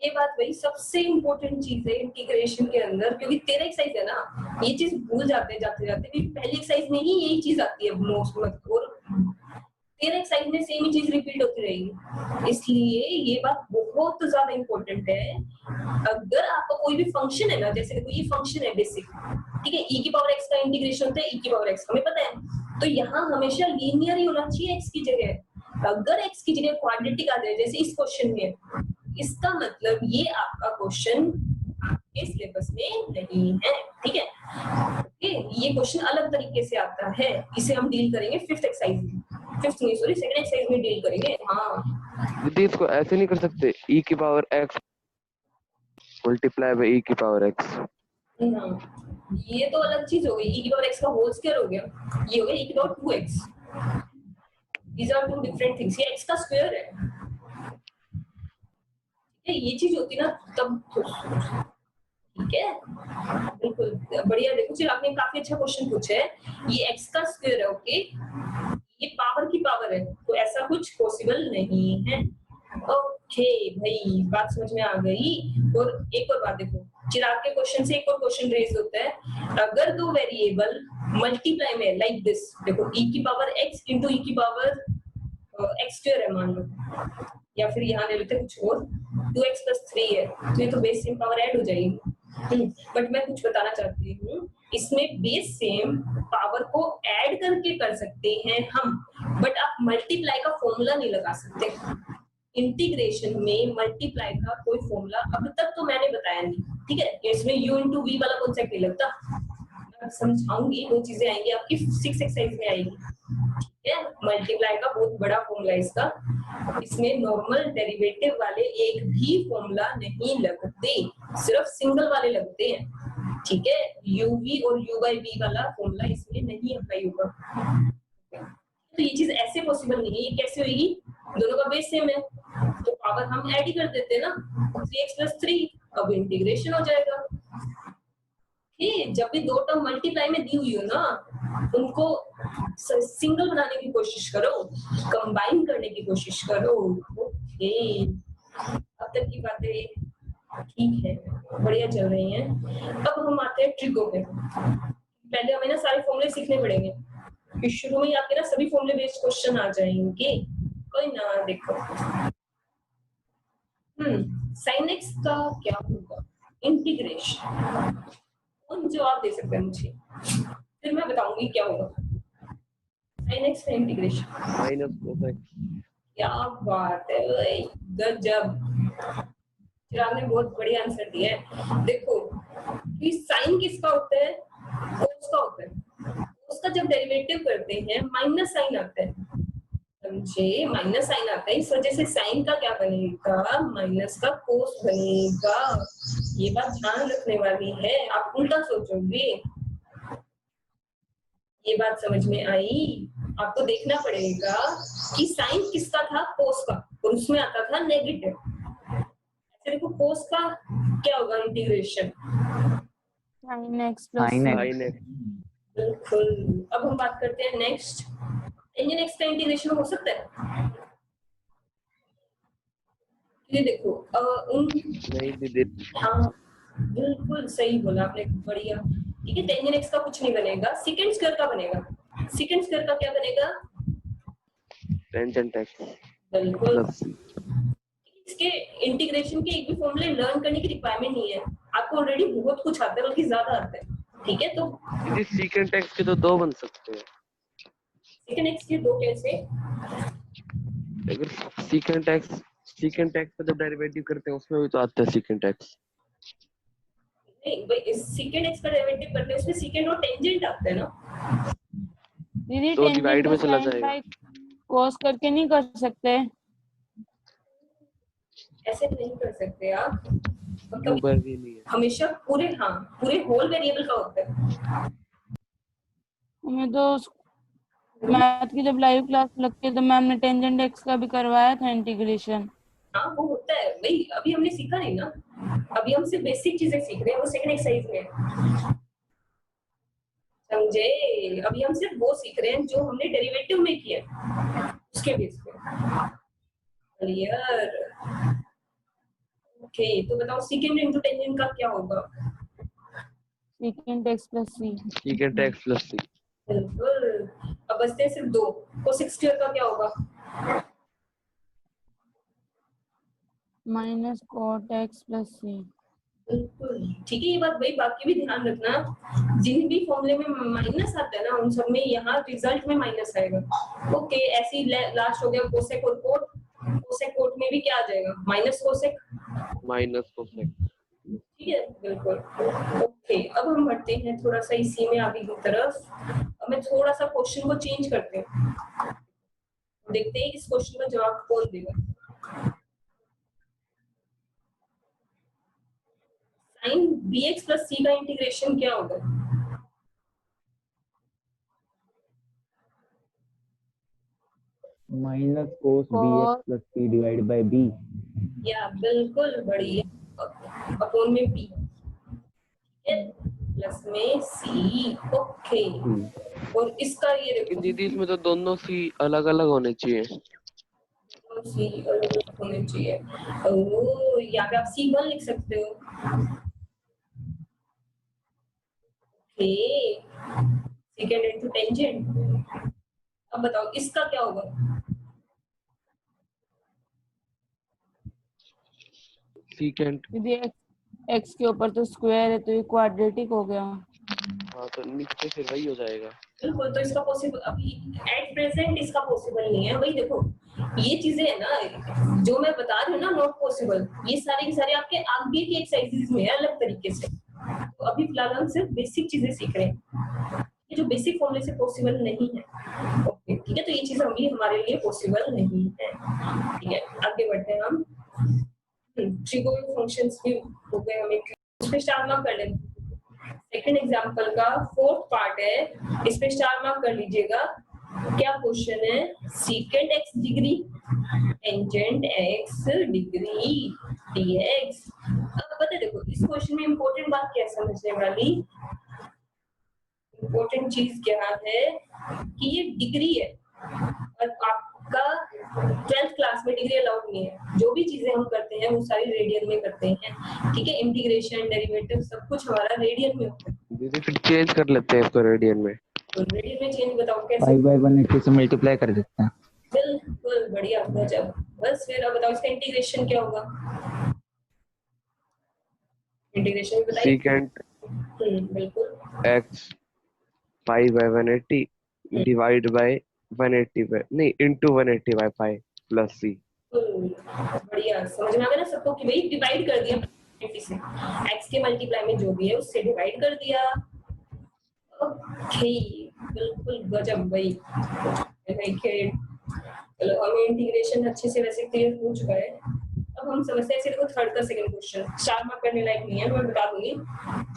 ये बात वही सबसे इम्पोर्टेंट चीज है इंटीग्रेशन के अंदर, क्योंकि 13 एक्सरसाइज है ना, ये चीज भूल जाते हैं जाते जाते, क्योंकि पहली एक्सरसाइज में ही यही चीज आती है मोस्ट मत, और 13 एक्सरसाइज में सेम ही चीज रिपीट होती रहेगी। इसलिए ये बात बहुत ज्यादा इम्पोर्टेंट है। अगर आपका कोई भी फंक्शन है ना, जैसे देखो ये फंक्शन है बेसिक, ठीक है, e की पावर x का इंटीग्रेशन होता है e की पावर x, हमें पता है, तो यहाँ हमेशा लीनियर ही होना चाहिए x की जगह। अगर x की जगह क्वाड्रेटिक आ जाए जैसे इस क्वेश्चन में, इसका मतलब ये आपका क्वेश्चन आपके सिलेबस में नहीं है, ठीक है। ओके, ये क्वेश्चन अलग तरीके से आता है, इसे हम डील करेंगे फिफ्थ एक्सरसाइज में, फिफ्थ नहीं सॉरी सेकंड एक्सरसाइज में डील करेंगे। हाँ दीदी इसको ऐसे नहीं कर सकते, e की power x multiply by e की पावर x। हाँ, ये तो अलग चीज हो गई, e की पावर x का होल स्क्वायर हो गया, ये हो गया e की power 2x। These are two different things। ये x का स्क्वायर है, ये चीज होती ना तब, ठीक है, बिल्कुल बढ़िया। देखो चलो आपने काफी अच्छा क्वेश्चन पूछा है, ये x का स्क्वायर है, ओके, ये पावर की पावर है, तो ऐसा कुछ पॉसिबल नहीं है। ओके भाई, बात समझ में आ गई। और एक और बात देखो, चिराग के क्वेश्चन से एक और क्वेश्चन रेज होता है, अगर दो वेरिएबल मल्टीप्लाई में लाइक दिस, देखो e की पावर x इंटू e की पावर x स्क्वायर है मान लो, या फिर यहाँ ले लेते हैं कुछ और, 2x प्लस 3 है, तो ये तो बेस सेम पावर ऐड हो जाएगी। बट मैं कुछ बताना चाहती हूँ, इसमें बेस सेम पावर को ऐड करके कर सकते हैं हम, बट आप मल्टीप्लाई का फॉर्मूला नहीं लगा सकते। इंटीग्रेशन में मल्टीप्लाई का कोई फॉर्मूला अब तक तो मैंने बताया नहीं, ठीक है, इसमें u इंटू वी वाला कॉन्सेप्ट नहीं लगता, मैं समझाऊंगी, वो चीजें आएंगी आपकी 6 एक्सरसाइज में आएगी, ठीक है। मल्टीप्लाई का बहुत बड़ा फॉर्मूला है इसका, इसमें नॉर्मल डेरिवेटिव वाले एक भी फॉर्मूला नहीं लगते, सिर्फ सिंगल वाले लगते हैं, ठीक है। uv और u by v वाला फॉर्मूला इसमें नहीं अप्लाई होगा, तो ये चीज ऐसे पॉसिबल नहीं है। ये कैसे होगी, दोनों का बेस सेम है, तो पावर हम ऐड ही कर देते हैं ना, 3x प्लस 3, अब इंटीग्रेशन हो जाएगा। जब भी दो टर्म मल्टीप्लाई में दी हुई हो ना, उनको सिंगल बनाने की कोशिश करो, कंबाइन करने की कोशिश करो। ओके, अब तक की बातें ठीक है, बढ़िया चल रही हैं। अब हम आते हैं ट्रिको पे। पहले हमें ना सारे फॉर्मूले सीखने पड़ेंगे, कि शुरू में ही आपके ना सभी फॉर्मूले बेस्ड क्वेश्चन आ जाएंगे, कोई ना। देखो sin x का क्या होगा, इंटीग्रेशन, कौन जवाब दे सकते हैं मुझे, फिर मैं बताऊंगी क्या होगा। sin x का इंटीग्रेशन माइनस cos x। क्या बात है भाई, गजब, चिराग ने बहुत बढ़िया आंसर दिया है। देखो कि साइन किसका होता है, cos का होता है, cos का जब डेरिवेटिव करते हैं माइनस साइन आता है, समझे, माइनस साइन आता है, इस वजह से साइन का क्या बनेगा, माइनस का कोस बनेगा। ये बात ध्यान रखने वाली है, आप उल्टा सोचोगे। ये बात समझ में आई, आपको देखना पड़ेगा कि साइन किसका था, कोस का, और उसमें आता था नेगेटिव। ऐसे देखो कोस का क्या होगा, integration sin x plus sin x। sin x। बिल्कुल। अब हम बात करते हैं नेक्स्ट, टेंजेंट एक्स का इंटीग्रेशन हो सकता है, ये देखो नहीं दीदी, हाँ बिल्कुल सही बोला आपने, बढ़िया, ठीक है। टेंजेंट एक्स का कुछ नहीं बनेगा, सेकंड स्क्वायर का बनेगा। सेकंड स्क्वायर का क्या बनेगा, टेंजेंट x बिल्कुल। प्लस इसके इंटीग्रेशन के एक भी फॉर्मूले लर्न करने की रिक्वायरमेंट नहीं है, आपको ऑलरेडी बहुत कुछ आता है, बल्कि ज्यादा आता है, ठीक है। तो दीदी सेकंड x के तो दो बन सकते हैं, सेकंड एक्स के दो कैसे, अगर सेकंड x का जब डेरिवेटिव करते हैं उसमें भी तो आता है सेकंड x। नहीं भाई, सेकंड एक्स का डेरिवेटिव करते हैं उसमें सेकंड और टेंजेंट आता है ना, दीदी तो डिवाइड में चला sin जाएगा, by cos करके नहीं कर सकते, ऐसे नहीं कर सकते आप, मतलब ऊपर भी नहीं है। हमेशा पूरे, हाँ पूरे होल वेरिएबल का होता है। हमें तो मैथ की जब लाइव क्लास लगती है तो मैम ने टेंजेंट x का भी करवाया था इंटीग्रेशन। हाँ वो होता है भाई, अभी हमने सीखा नहीं ना, अभी हम सिर्फ बेसिक चीजें सीख रहे हैं, वो सेकंड एक्सरसाइज में, समझे, अभी हम सिर्फ वो सीख रहे हैं जो हमने डेरिवेटिव में किया, उसके बेस पे, क्लियर। ओके, तो बताओ सीकेंड इंटू टेंजेंट का क्या होगा? सीकेंट एक्स प्लस सी। सीकेंट एक्स प्लस सी। बिल्कुल। अब बचते हैं सिर्फ 2। कोसेक स्क्वायर का क्या होगा? माइनस कॉट एक्स प्लस सी। बिल्कुल ठीक है, ये बात भाई बाकी भी ध्यान रखना, जिन भी फॉर्मूले में माइनस आता है ना उन सब में यहाँ रिजल्ट में माइनस आएगा। ओके, ऐसे ही लास्ट हो गया कोसेक और कोट। कोसेक कोट में भी क्या आ जाएगा? Minus cosec. Minus cosec. ठीक है, बिल्कुल। ओके, अब हम बढ़ते हैं थोड़ा सा इसी में आगे की तरफ। अब मैं थोड़ा सा क्वेश्चन को चेंज करते हैं, देखते हैं इस क्वेश्चन का जवाब कौन देगा। साइन bx प्लस c का इंटीग्रेशन क्या होगा? Minus cos B X plus C divide by B. या बिल्कुल बढ़िया, अपॉन में b प्लस में c। ओके, और इसका ये लेकिन देखो दीदी इसमें तो दोनों सी अलग अलग होने चाहिए। c अलग होने चाहिए। ओह, यहाँ पे आप c1 लिख सकते हो। Okay, second into tangent. अब बताओ इसका क्या होगा? सीकेंट। यदि एक्स के ऊपर तो स्क्वायर है तो ये क्वाड्रेटिक हो गया। हाँ, तो नीचे फिर वही हो जाएगा। बिल्कुल, तो इसका पॉसिबल अभी एट प्रेजेंट इसका पॉसिबल नहीं है। वही देखो, ये चीजें है ना जो मैं बता रही हूँ ना, नॉट पॉसिबल, ये सारी की सारी आपके आगे की एक्सरसाइजेज में है अलग तरीके से। तो अभी फिलहाल हम सिर्फ बेसिक चीजें सीख रहे हैं, ये जो बेसिक फॉर्मूले से पॉसिबल नहीं है। ओके, ठीक है, तो ये चीज अभी हमारे लिए पॉसिबल नहीं है। ठीक है, आगे बढ़ते हैं हम। ट्रिगोनल फंक्शंस भी हो गए, हमें इस पे स्टार मार्क कर लें। सेकंड एग्जांपल का फोर्थ पार्ट है, इस पे स्टार मार्क कर लीजिएगा। क्या क्वेश्चन है? Secant x degree tangent x degree dx। अब पता है, देखो इस क्वेश्चन में इंपॉर्टेंट बात क्या है समझने वाली, इंपॉर्टेंट चीज क्या है कि ये डिग्री है और आपका 12th क्लास में डिग्री अलाउड नहीं है। जो भी चीजें हम करते हैं वो सारी रेडियन में करते हैं। ठीक है, इंटीग्रेशन डेरिवेटिव सब कुछ हमारा रेडियन में होता है। दीदी फिर चेंज कर लेते हैं इसको रेडियन में। तो रेडियन में चेंज बताओ कैसे? पाई बाय 180 से मल्टीप्लाई कर देते हैं। बिल्कुल बढ़िया, गजब। बस फिर अब बताओ इसका इंटीग्रेशन क्या होगा? इंटीग्रेशन बताइए। सीकेंट बिल्कुल। X pi by 180 divide by 180 by नहीं इनटू 180 बाय 5 प्लस सी। बढ़िया, समझ में आ गया ना सबको कि भाई डिवाइड कर दिया 180 से, x के मल्टीप्लाई में जो भी है उससे डिवाइड कर दिया। ओके, बिल्कुल गजब भाई। चलो, हमें इंटीग्रेशन अच्छे से वैसे क्लियर हो चुका है। अब हम समझते हैं, देखो थर्ड का सेकंड क्वेश्चन स्टार मार्क करने लायक नहीं है, मैं बता दूंगी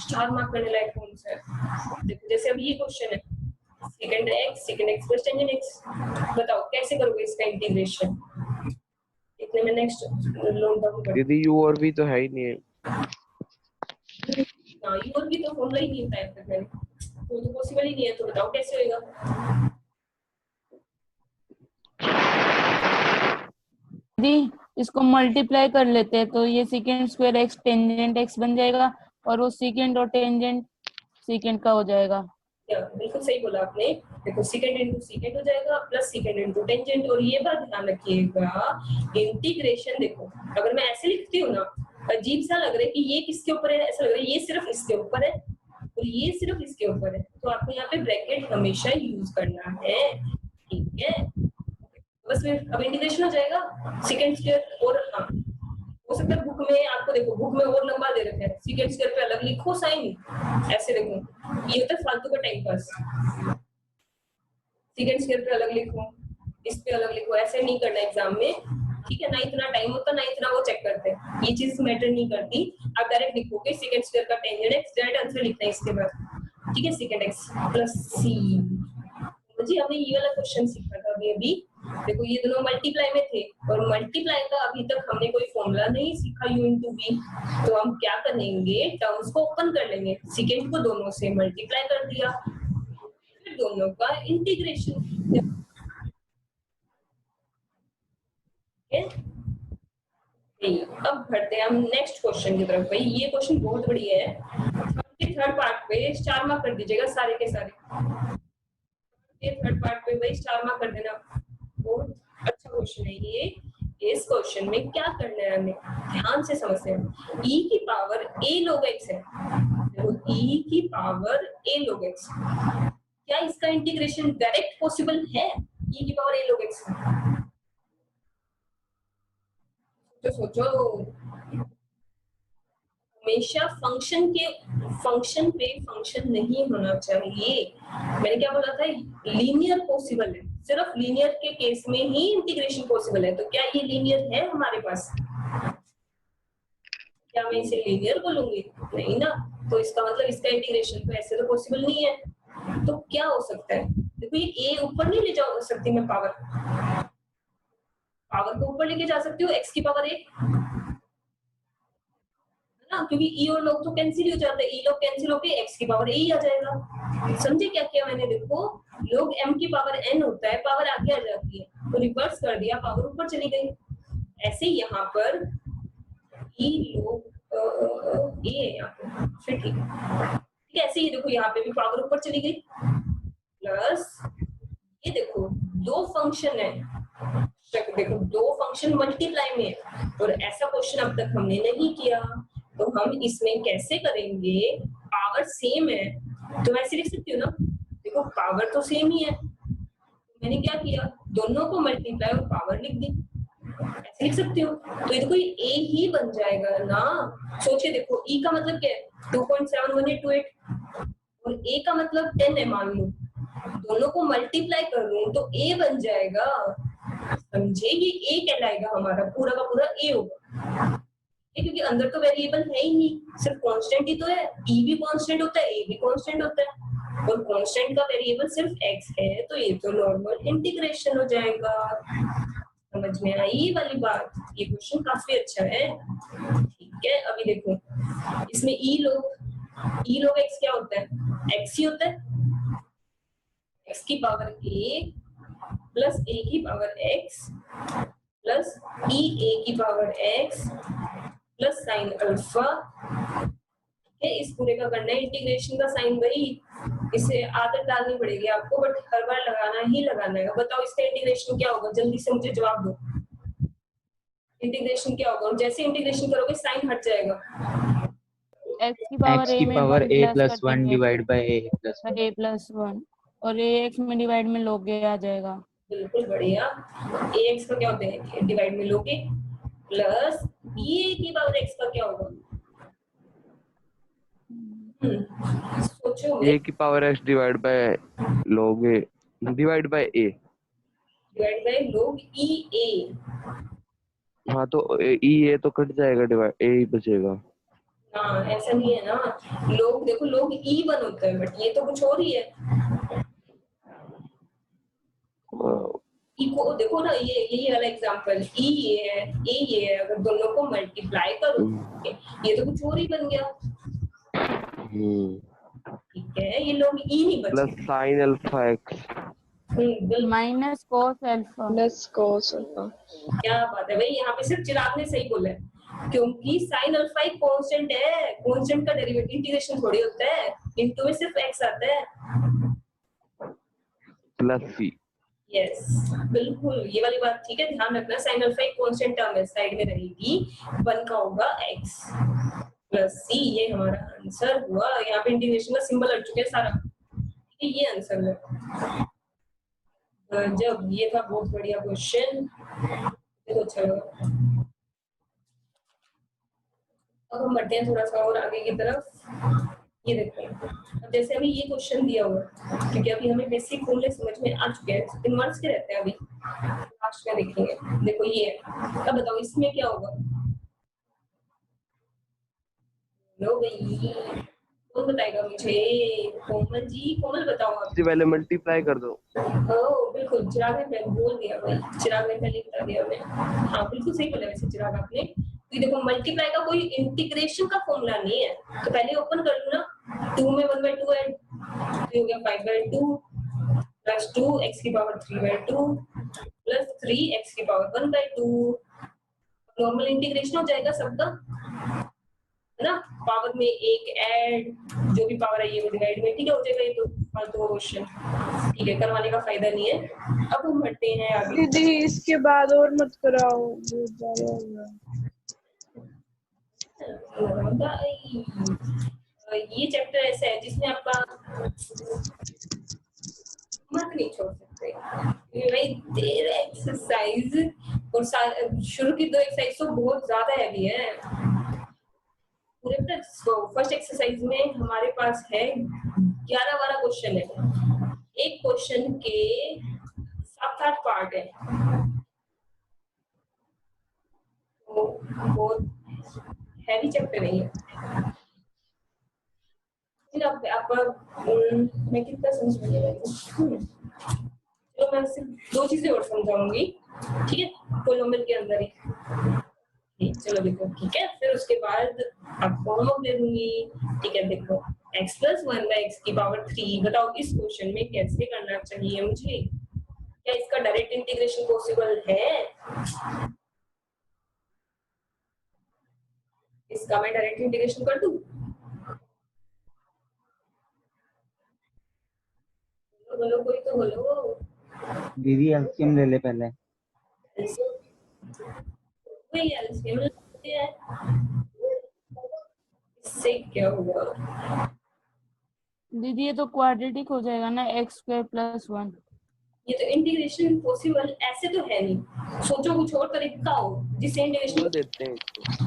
स्टार मार्क करने लायक कौन सा है। देखो जैसे अब ये क्वेश्चन है, second x plus tangent x, बताओ कैसे करोगे इसका इंटीग्रेशन? इतने में नेक्स्ट लोन डाउन कर दीदी यू और भी तो है ही नहीं है। ना, यू और भी तो फॉर्मूला ही नहीं बताया तक मैंने, तो पॉसिबल ही नहीं है। तो बताओ कैसे होगा? दी इसको मल्टीप्लाई कर लेते हैं तो ये secant square x tangent x बन जाएगा और वो सीकेंट और टेंजेंट सीकेंट का हो जाएगा। बिल्कुल सही बोला आपने। देखो सीकेंट इनटू सीकेंट हो जाएगा प्लस सीकेंट इनटू टेंजेंट। और ये बात ध्यान रखिएगा, इंटीग्रेशन देखो अगर मैं ऐसे लिखती हूँ ना, अजीब सा लग रहा है कि ये किसके ऊपर है, ऐसा लग रहा है ये सिर्फ इसके ऊपर है और ये सिर्फ इसके ऊपर है, तो आपको यहाँ पे ब्रैकेट हमेशा यूज करना है। ठीक है, बस फिर अब इंटीग्रेशन हो जाएगा सेकंड स्क्वायर। और हाँ, हो सकता है बुक में आपको, देखो बुक में और लंबा दे रखा है, सेकंड स्क्वायर पे अलग लिखो साइन, ऐसे देखो ये होता है फालतू का टाइम पास। सेकंड स्क्वायर पे अलग लिखो, इस पे अलग लिखो, ऐसे नहीं करना एग्जाम में। ठीक है, ना इतना टाइम होता ना इतना वो चेक करते हैं, ये चीज मैटर नहीं करती। आप डायरेक्ट लिखोगे सेकंड स्क्वायर का टेंजेंट एक्स, डायरेक्ट आंसर लिखना है इसके बाद। ठीक है, सेकंड एक्स प्लस सी। जी हमने ये वाला क्वेश्चन सीखा था अभी। देखो ये दोनों मल्टीप्लाई में थे और मल्टीप्लाई का अभी तक हमने कोई फॉर्मूला नहीं सीखा u इंटू वी, तो हम क्या करेंगे, टर्म्स को ओपन कर लेंगे, सेकंड को दोनों से मल्टीप्लाई कर दिया, फिर दोनों का इंटीग्रेशन। अब बढ़ते हैं हम नेक्स्ट क्वेश्चन की तरफ। भाई ये क्वेश्चन बहुत बढ़िया है। थर्ड पार्ट पे स्टार मार्क कर दीजिएगा सारे के सारे। थर्ड पार्ट पे भाई स्टार मार्क कर देना। बहुत अच्छा क्वेश्चन है ये। इस क्वेश्चन में क्या करना है हमें, ध्यान से समझते हैं। e की पावर a log x है। देखो e की पावर a log x, क्या इसका इंटीग्रेशन डायरेक्ट पॉसिबल है? e की पावर a log x, तो सोचो। हमेशा फंक्शन पे फंक्शन नहीं होना चाहिए। मैंने क्या बोला था, लीनियर पॉसिबल है, सिर्फ लीनियर के केस में ही इंटीग्रेशन पॉसिबल है। तो क्या ये लीनियर है हमारे पास? क्या मैं इसे लीनियर बोलूंगी? नहीं ना। तो इसका मतलब इसका इंटीग्रेशन तो ऐसे तो पॉसिबल नहीं है। तो क्या हो सकता है? देखो ये a ऊपर नहीं ले जा सकती मैं, पावर को ऊपर लेके जा सकती हूँ x की पावर a, ना, क्योंकि e और log तो कैंसिल हो जाता है। e log कैंसिल होके x की पावर a ही आ जाएगा। समझे क्या किया मैंने? देखो log m की पावर n होता है, पावर आगे आ जाती है, तो रिवर्स कर दिया, पावर ऊपर चली गई। ऐसे यहाँ पर e log a है यहाँ पे, फिर ठीक है। ऐसे ही देखो यहाँ पे भी पावर ऊपर चली गई, प्लस ये देखो दो फंक्शन है, देखो दो फंक्शन मल्टीप्लाई में है, और ऐसा क्वेश्चन अब तक हमने नहीं किया। तो हम इसमें कैसे करेंगे? पावर सेम है तो मैं ऐसे लिख सकती हूँ ना, देखो पावर तो सेम ही है, मैंने क्या किया, दोनों को मल्टीप्लाई और पावर लिख दी, ऐसे लिख सकती हूँ। तो ये देखो ये a ही बन जाएगा ना। सोचिए, देखो e का मतलब क्या है, 2.7128, और a का मतलब 10 है मान लो, दोनों को मल्टीप्लाई कर लूं तो a बन जाएगा। समझे? ये a कहलाएगा, हमारा पूरा का पूरा a होगा, क्योंकि अंदर तो वेरिएबल है ही नहीं, सिर्फ कांस्टेंट ही तो है। e भी कांस्टेंट होता है, a भी कांस्टेंट होता है, और कांस्टेंट का वेरिएबल सिर्फ x है, तो ये तो नॉर्मल इंटीग्रेशन हो जाएगा। समझ में आई वाली बात? ये क्वेश्चन काफी अच्छा है। ठीक है, अभी देखो इसमें e log x क्या होता है? x ही होता है, x की पावर a प्लस a की power x plus e a की power x plus sine alpha. इस पूरे का करना है इंटीग्रेशन का साइन। भाई इसे आदत डालनी पड़ेगी आपको, बट हर बार लगाना है। बताओ इसका इंटीग्रेशन क्या होगा? जल्दी से मुझे जवाब दो, इंटीग्रेशन क्या होगा? और जैसे इंटीग्रेशन करोगे साइन हट जाएगा। x की power a plus 1 divide by a plus a plus 1, और ax में डिवाइड में log a आ जाएगा। बिल्कुल बढ़िया। ax का क्या होता है? डिवाइड में log a, प्लस e की पावर x का क्या होगा? सोचो, a की power x divide by log a divide by a, divide by log e a। हाँ तो e a तो कट जाएगा, डिवाइड a ही बचेगा। हाँ ऐसा नहीं है ना, लोग देखो लोग e1 होता है, बट ये तो कुछ और ही है। e को देखो ना, ये वाला एग्जांपल e ये है, a ये है, अगर दोनों को मल्टीप्लाई करो ये तो कुछ और ही बन गया। ठीक है, ये लोग e नहीं बचे, plus sine alpha x minus cos alpha. Plus cos alpha. क्या बात है भाई, यहाँ पे सिर्फ चिराग ने सही बोला है, क्योंकि साइन अल्फा एक कांस्टेंट है, कांस्टेंट का डेरिवेटिव इंटीग्रेशन थोड़ी होता है, इनटू में सिर्फ x आता है। Plus c। यस बिल्कुल, ये वाली बात ठीक है, ध्यान रखना। साइन अल्फा एक कांस्टेंट टर्म है, साइड में रहेगी, 1 का होगा x प्लस c। ये हमारा आंसर हुआ। यहाँ पे इंटीग्रेशन का सिंबल हट चुके हैं सारा, ठीक है, ये आंसर है। जब ये था बहुत बढ़िया क्वेश्चन, तो चलो अब हम बढ़ते हैं थोड़ा सा और आगे की तरफ। ये देखते हैं, अब जैसे अभी ये क्वेश्चन दिया हुआ, क्योंकि अभी हमें बेसिक फॉर्मूले समझ में आ चुके हैं, इनवर्स के रहते हैं, अभी लास्ट में देखेंगे। देखो ये है, अब बताओ इसमें क्या होगा? लो भाई, कौन बताएगा मुझे? कोमल जी, कोमल बताओ आप। इससे पहले मल्टीप्लाई कर दो। ओह बिल्कुल, चिराग ने पहले बोल दिया भाई, चिराग ने पहले बता दिया मैं। हाँ बिल्कुल सही बोला वैसे चिराग आपने। तो देखो मल्टीप्लाई का कोई इंटीग्रेशन का फॉर्मूला नहीं है, तो पहले ओपन कर लो ना। 2 में 1/2 ऐड, तो हो गया 5/2 प्लस 2 x की पावर 3/2 प्लस 3 x की पावर 1/2। नॉर्मल इंटीग्रेशन हो जाएगा सबका, है ना, पावर में एक ऐड, जो भी पावर है ये डिवाइड में, ठीक है, हो जाएगा ये तो फालतू क्वेश्चन, ठीक है, करवाने का फायदा नहीं है। अब हम बढ़ते हैं आगे। दीदी इसके बाद और मत कराओ, बहुत ज्यादा हो गया। ये चैप्टर ऐसा है जिसमें आपका मत नहीं छोड़ सकते भाई, देर एक्सरसाइज, और शुरू की 2 एक्सरसाइज तो बहुत ज्यादा हैवी है। पूरे फर्स्ट एक्सरसाइज में हमारे पास है 11-12 क्वेश्चन है, एक क्वेश्चन के 7-8 पार्ट है, तो बहुत हैवी चैप्टर नहीं है। फिर मैं कितना समझ में आया, चलो मैं सिर्फ 2 चीजें और समझाऊंगी, ठीक है, पोलिनोमियल के अंदर ही। चलो देखो, ठीक है, फिर उसके बाद आपको होमवर्क दे दूंगी, ठीक है। देखो x + 1/x की पावर 3, बताओ इस क्वेश्चन में कैसे करना चाहिए मुझे, क्या इसका डायरेक्ट इंटीग्रेशन पॉसिबल है? इसका मैं डायरेक्ट इंटीग्रेशन कर दूं? बोलो कोई तो बोलो। दीदी एलसीएम ले ले पहले। कोई एलसीएम लेते हैं, इससे क्या होगा? दीदी ये तो क्वाड्रेटिक हो जाएगा ना, x² + 1। ये तो इंटीग्रेशन पॉसिबल ऐसे तो है नहीं, सोचो कुछ और तरीका हो जिससे इंटीग्रेशन खोल देते हैं इसको।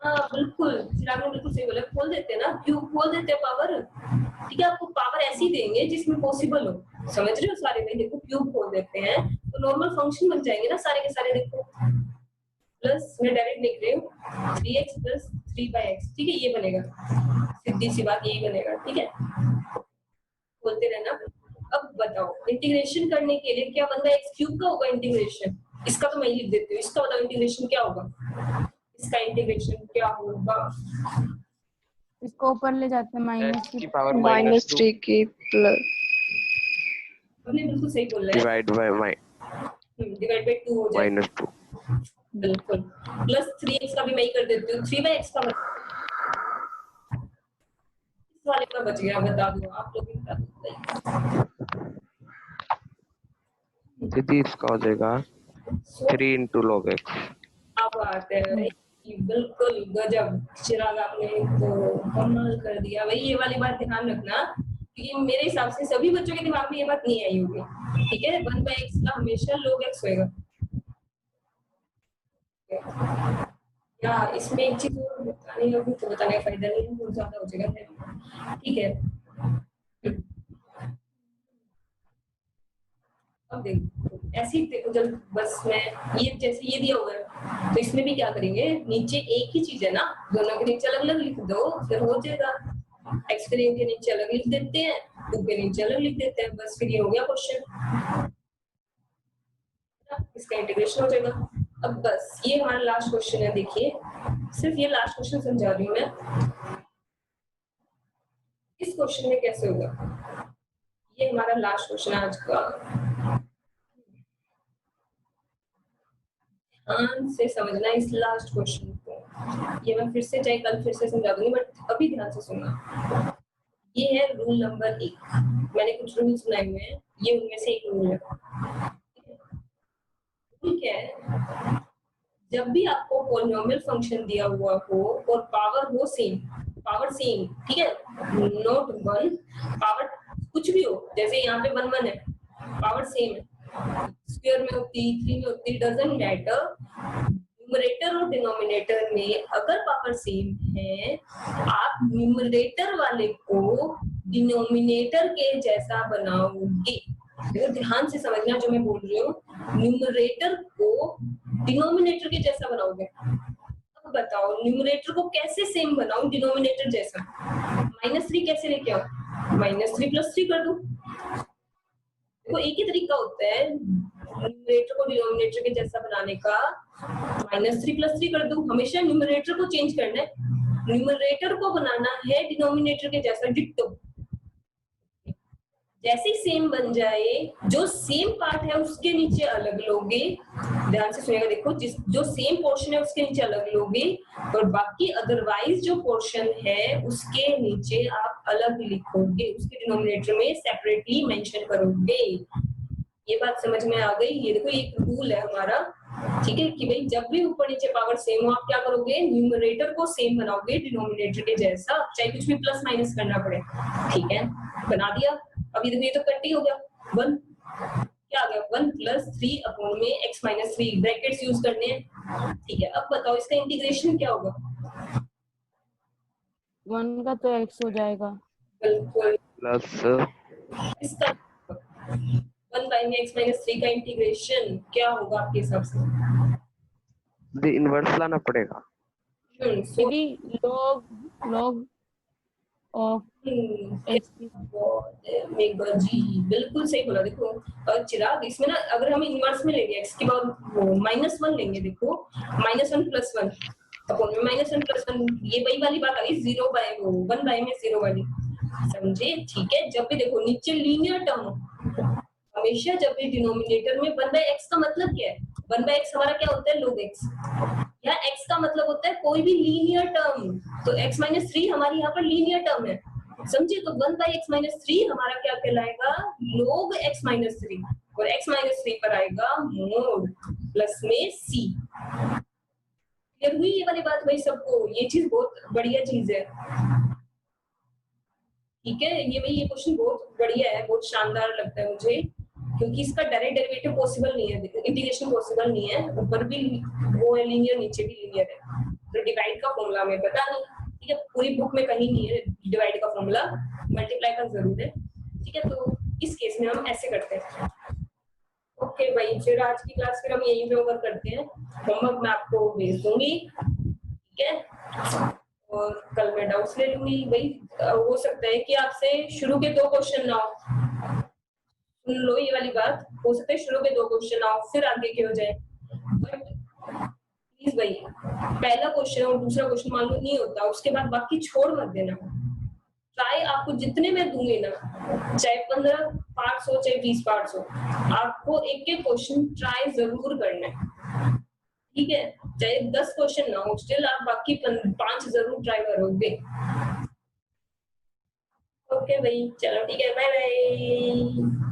हाँ बिल्कुल, चिराग ने बिल्कुल सही बोला, खोल देते हैं ना, क्यूब खोल देते हैं पावर, ठीक है, आपको पावर ऐसी देंगे जिसमें पॉसिबल हो, समझ रहे हो सारे में। देखो क्यूब खोल देते हैं तो नॉर्मल फंक्शन बन जाएंगे ना सारे के सारे। देखो प्लस, मैं डायरेक्ट लिख रही हूँ 3x + 3/x, ठीक है, ये बनेगा, सीधी सी बात यही बनेगा, ठीक है, बोलते रहना। अब बताओ इंटीग्रेशन करने के लिए क्या बनता है, x³ का होगा इंटीग्रेशन, इसका तो मैं लिख देती हूँ, इसका बताओ इंटीग्रेशन क्या होगा, इसका इंटीग्रेशन क्या होगा? इसको ऊपर ले जाते हैं x की पावर -3 की प्लस, आपने बिल्कुल सही बोला है, डिवाइड बाय डिवाइड बाय 2 हो जाएगा, -2। बिल्कुल, प्लस 3x का भी मैं ही कर देती हूँ, 3/x का इस वाले का बच गया, बता दो आप लोग ही बता दो। दीदी इसका हो जाएगा 3 × log x। अब आते हैं, बिल्कुल गजब चिराग, आपने तो कमाल कर दिया भाई। ये वाली बात ध्यान रखना, क्योंकि मेरे हिसाब से सभी बच्चों के दिमाग में ये बात नहीं आई होगी, ठीक है। 1/x का हमेशा log x होएगा। या इसमें एक चीज और बताने होगी, तो बताने का फायदा नहीं है, बहुत ज्यादा हो जाएगा, ठीक है। अब देखो ऐसे ही देखो, जब बस मैं ये जैसे ये दिया हुआ है तो इसमें भी क्या करेंगे, नीचे एक ही चीज है ना, दोनों के नीचे अलग अलग लिख दो, फिर हो जाएगा। x के नीचे अलग लिख देते हैं, 2 के नीचे अलग लिख देते हैं, बस फिर ये हो गया क्वेश्चन, इसका इंटीग्रेशन हो जाएगा। अब बस ये हमारा लास्ट क्वेश्चन है, देखिए सिर्फ ये लास्ट क्वेश्चन समझा रही हूँ मैं, इस क्वेश्चन में कैसे होगा, ये हमारा लास्ट क्वेश्चन आज का, ध्यान से समझना इस लास्ट क्वेश्चन को। ये मैं फिर से चाहे कल फिर से समझा दूंगी, बट अभी ध्यान से सुनना। ये है रूल नंबर 1, मैंने कुछ रूल सुनाए हुए हैं, ये उनमें से एक रूल है। रूल क्या है, जब भी आपको पॉलिनोमियल फंक्शन दिया हुआ हो और पावर हो सेम, पावर सेम, ठीक है, नॉट 1, पावर कुछ भी हो, जैसे यहाँ पे 1 1 है, पावर सेम है, स्क्वायर में होती, 3 में होती, डजंट मैटर, न्यूमरेटर और डिनोमिनेटर में अगर पावर सेम है, आप न्यूमरेटर वाले को डिनोमिनेटर के जैसा बनाओगे। तो ध्यान से समझना जो मैं बोल रही हूँ, न्यूमरेटर को डिनोमिनेटर के जैसा बनाओगे। अब बताओ न्यूमरेटर को कैसे सेम बनाऊं डिनोमिनेटर जैसा, -3 कैसे लेके आऊं, -3 + 3 कर दूं, तो एक ही तरीका होता है न्यूमरेटर को डिनोमिनेटर के जैसा बनाने का, -3 + 3 कर दूं, हमेशा न्यूमरेटर को चेंज करना है, न्यूमरेटर को बनाना है डिनोमिनेटर के जैसा डिट्टो। जैसे ही सेम बन जाए, जो सेम पार्ट है उसके नीचे अलग लोगे, ध्यान से सुनिएगा, देखो जो सेम पोर्शन है उसके नीचे अलग लोगे, और बाकी अदरवाइज जो पोर्शन है उसके नीचे आप अलग लिखोगे, उसके डिनोमिनेटर में सेपरेटली मेंशन करोगे। ये बात समझ में आ गई? ये देखो एक रूल है हमारा, ठीक है, कि भाई जब भी ऊपर नीचे पावर सेम हो आप क्या करोगे, न्यूमरेटर को सेम बनाओगे डिनोमिनेटर के जैसा, चाहे कुछ भी प्लस माइनस करना पड़े, ठीक है, बना दिया। अभी देखो ये तो कट ही हो गया, 1 क्या आ गया, 1 + 3 अपॉन में x - 3, ब्रैकेट्स यूज करने हैं, ठीक है। अब बताओ इसका इंटीग्रेशन क्या होगा? 1 का तो x हो जाएगा, बिल्कुल, प्लस इसका 1 में x - 3 का इंटीग्रेशन क्या होगा आपके हिसाब से? इनवर्स लाना पड़ेगा। सो यदि log ऑफ x की मेगा जी बिल्कुल सही बोला। देखो चिराग, इसमें ना अगर हम इनवर्स में लेंगे x की पावर -1 लेंगे, देखो -1 + 1 अपॉन में -1 + 1, ये वही वाली बात आ गई 0/1/0 वाली, समझे? ठीक है, जब भी देखो नीचे लीनियर टर्म, हमेशा जब भी डिनोमिनेटर में 1/x का मतलब क्या है, 1/x हमारा क्या होता है, log x, या x का मतलब होता है कोई भी लीनियर टर्म, तो x - 3 हमारी यहाँ पर लीनियर टर्म है, समझे? तो 1/x - 3 हमारा क्या कहलाएगा, log x - 3, और x - 3 पर आएगा मोड प्लस में c। क्लियर हुई ये वाली बात भाई सबको? ये चीज बहुत बढ़िया चीज है, ठीक है। ये क्वेश्चन बहुत बढ़िया है, बहुत शानदार लगता है मुझे, क्योंकि इसका डायरेक्ट डेरिवेटिव पॉसिबल नहीं है, इंटीग्रेशन पॉसिबल नहीं है, ऊपर भी वो है लीनियर, नीचे भी लीनियर है, तो डिवाइड का फॉर्मूला हमें पता नहीं, ठीक है, पूरी बुक में कहीं नहीं है डिवाइड का फॉर्मूला, मल्टीप्लाई का जरूर है, ठीक है। तो इस केस में हम ऐसे करते हैं। ओके भाई, फिर आज की क्लास फिर हम यहीं पे ओवर करते हैं, होमवर्क मैं आपको भेज दूंगी, ठीक है, और कल मैं डाउट्स ले लूंगी। भाई हो सकता है कि आपसे शुरू के 2 क्वेश्चन ना हो, सुन लो ये वाली बात, हो सकता है शुरू के 2 क्वेश्चन आओ, फिर आगे के हो जाए, बट प्लीज भाई पहला क्वेश्चन और दूसरा क्वेश्चन मान लो नहीं होता, उसके बाद बाकी छोड़ मत देना। ट्राई आपको जितने मैं दूंगी ना, चाहे 15 पार्ट्स हो चाहे 20 पार्ट्स हो, आपको एक एक क्वेश्चन ट्राई जरूर करना है, ठीक है, चाहे 10 क्वेश्चन ना हो, स्टिल आप बाकी 5 जरूर ट्राई करोगे। ओके भाई, चलो ठीक है, बाय बाय।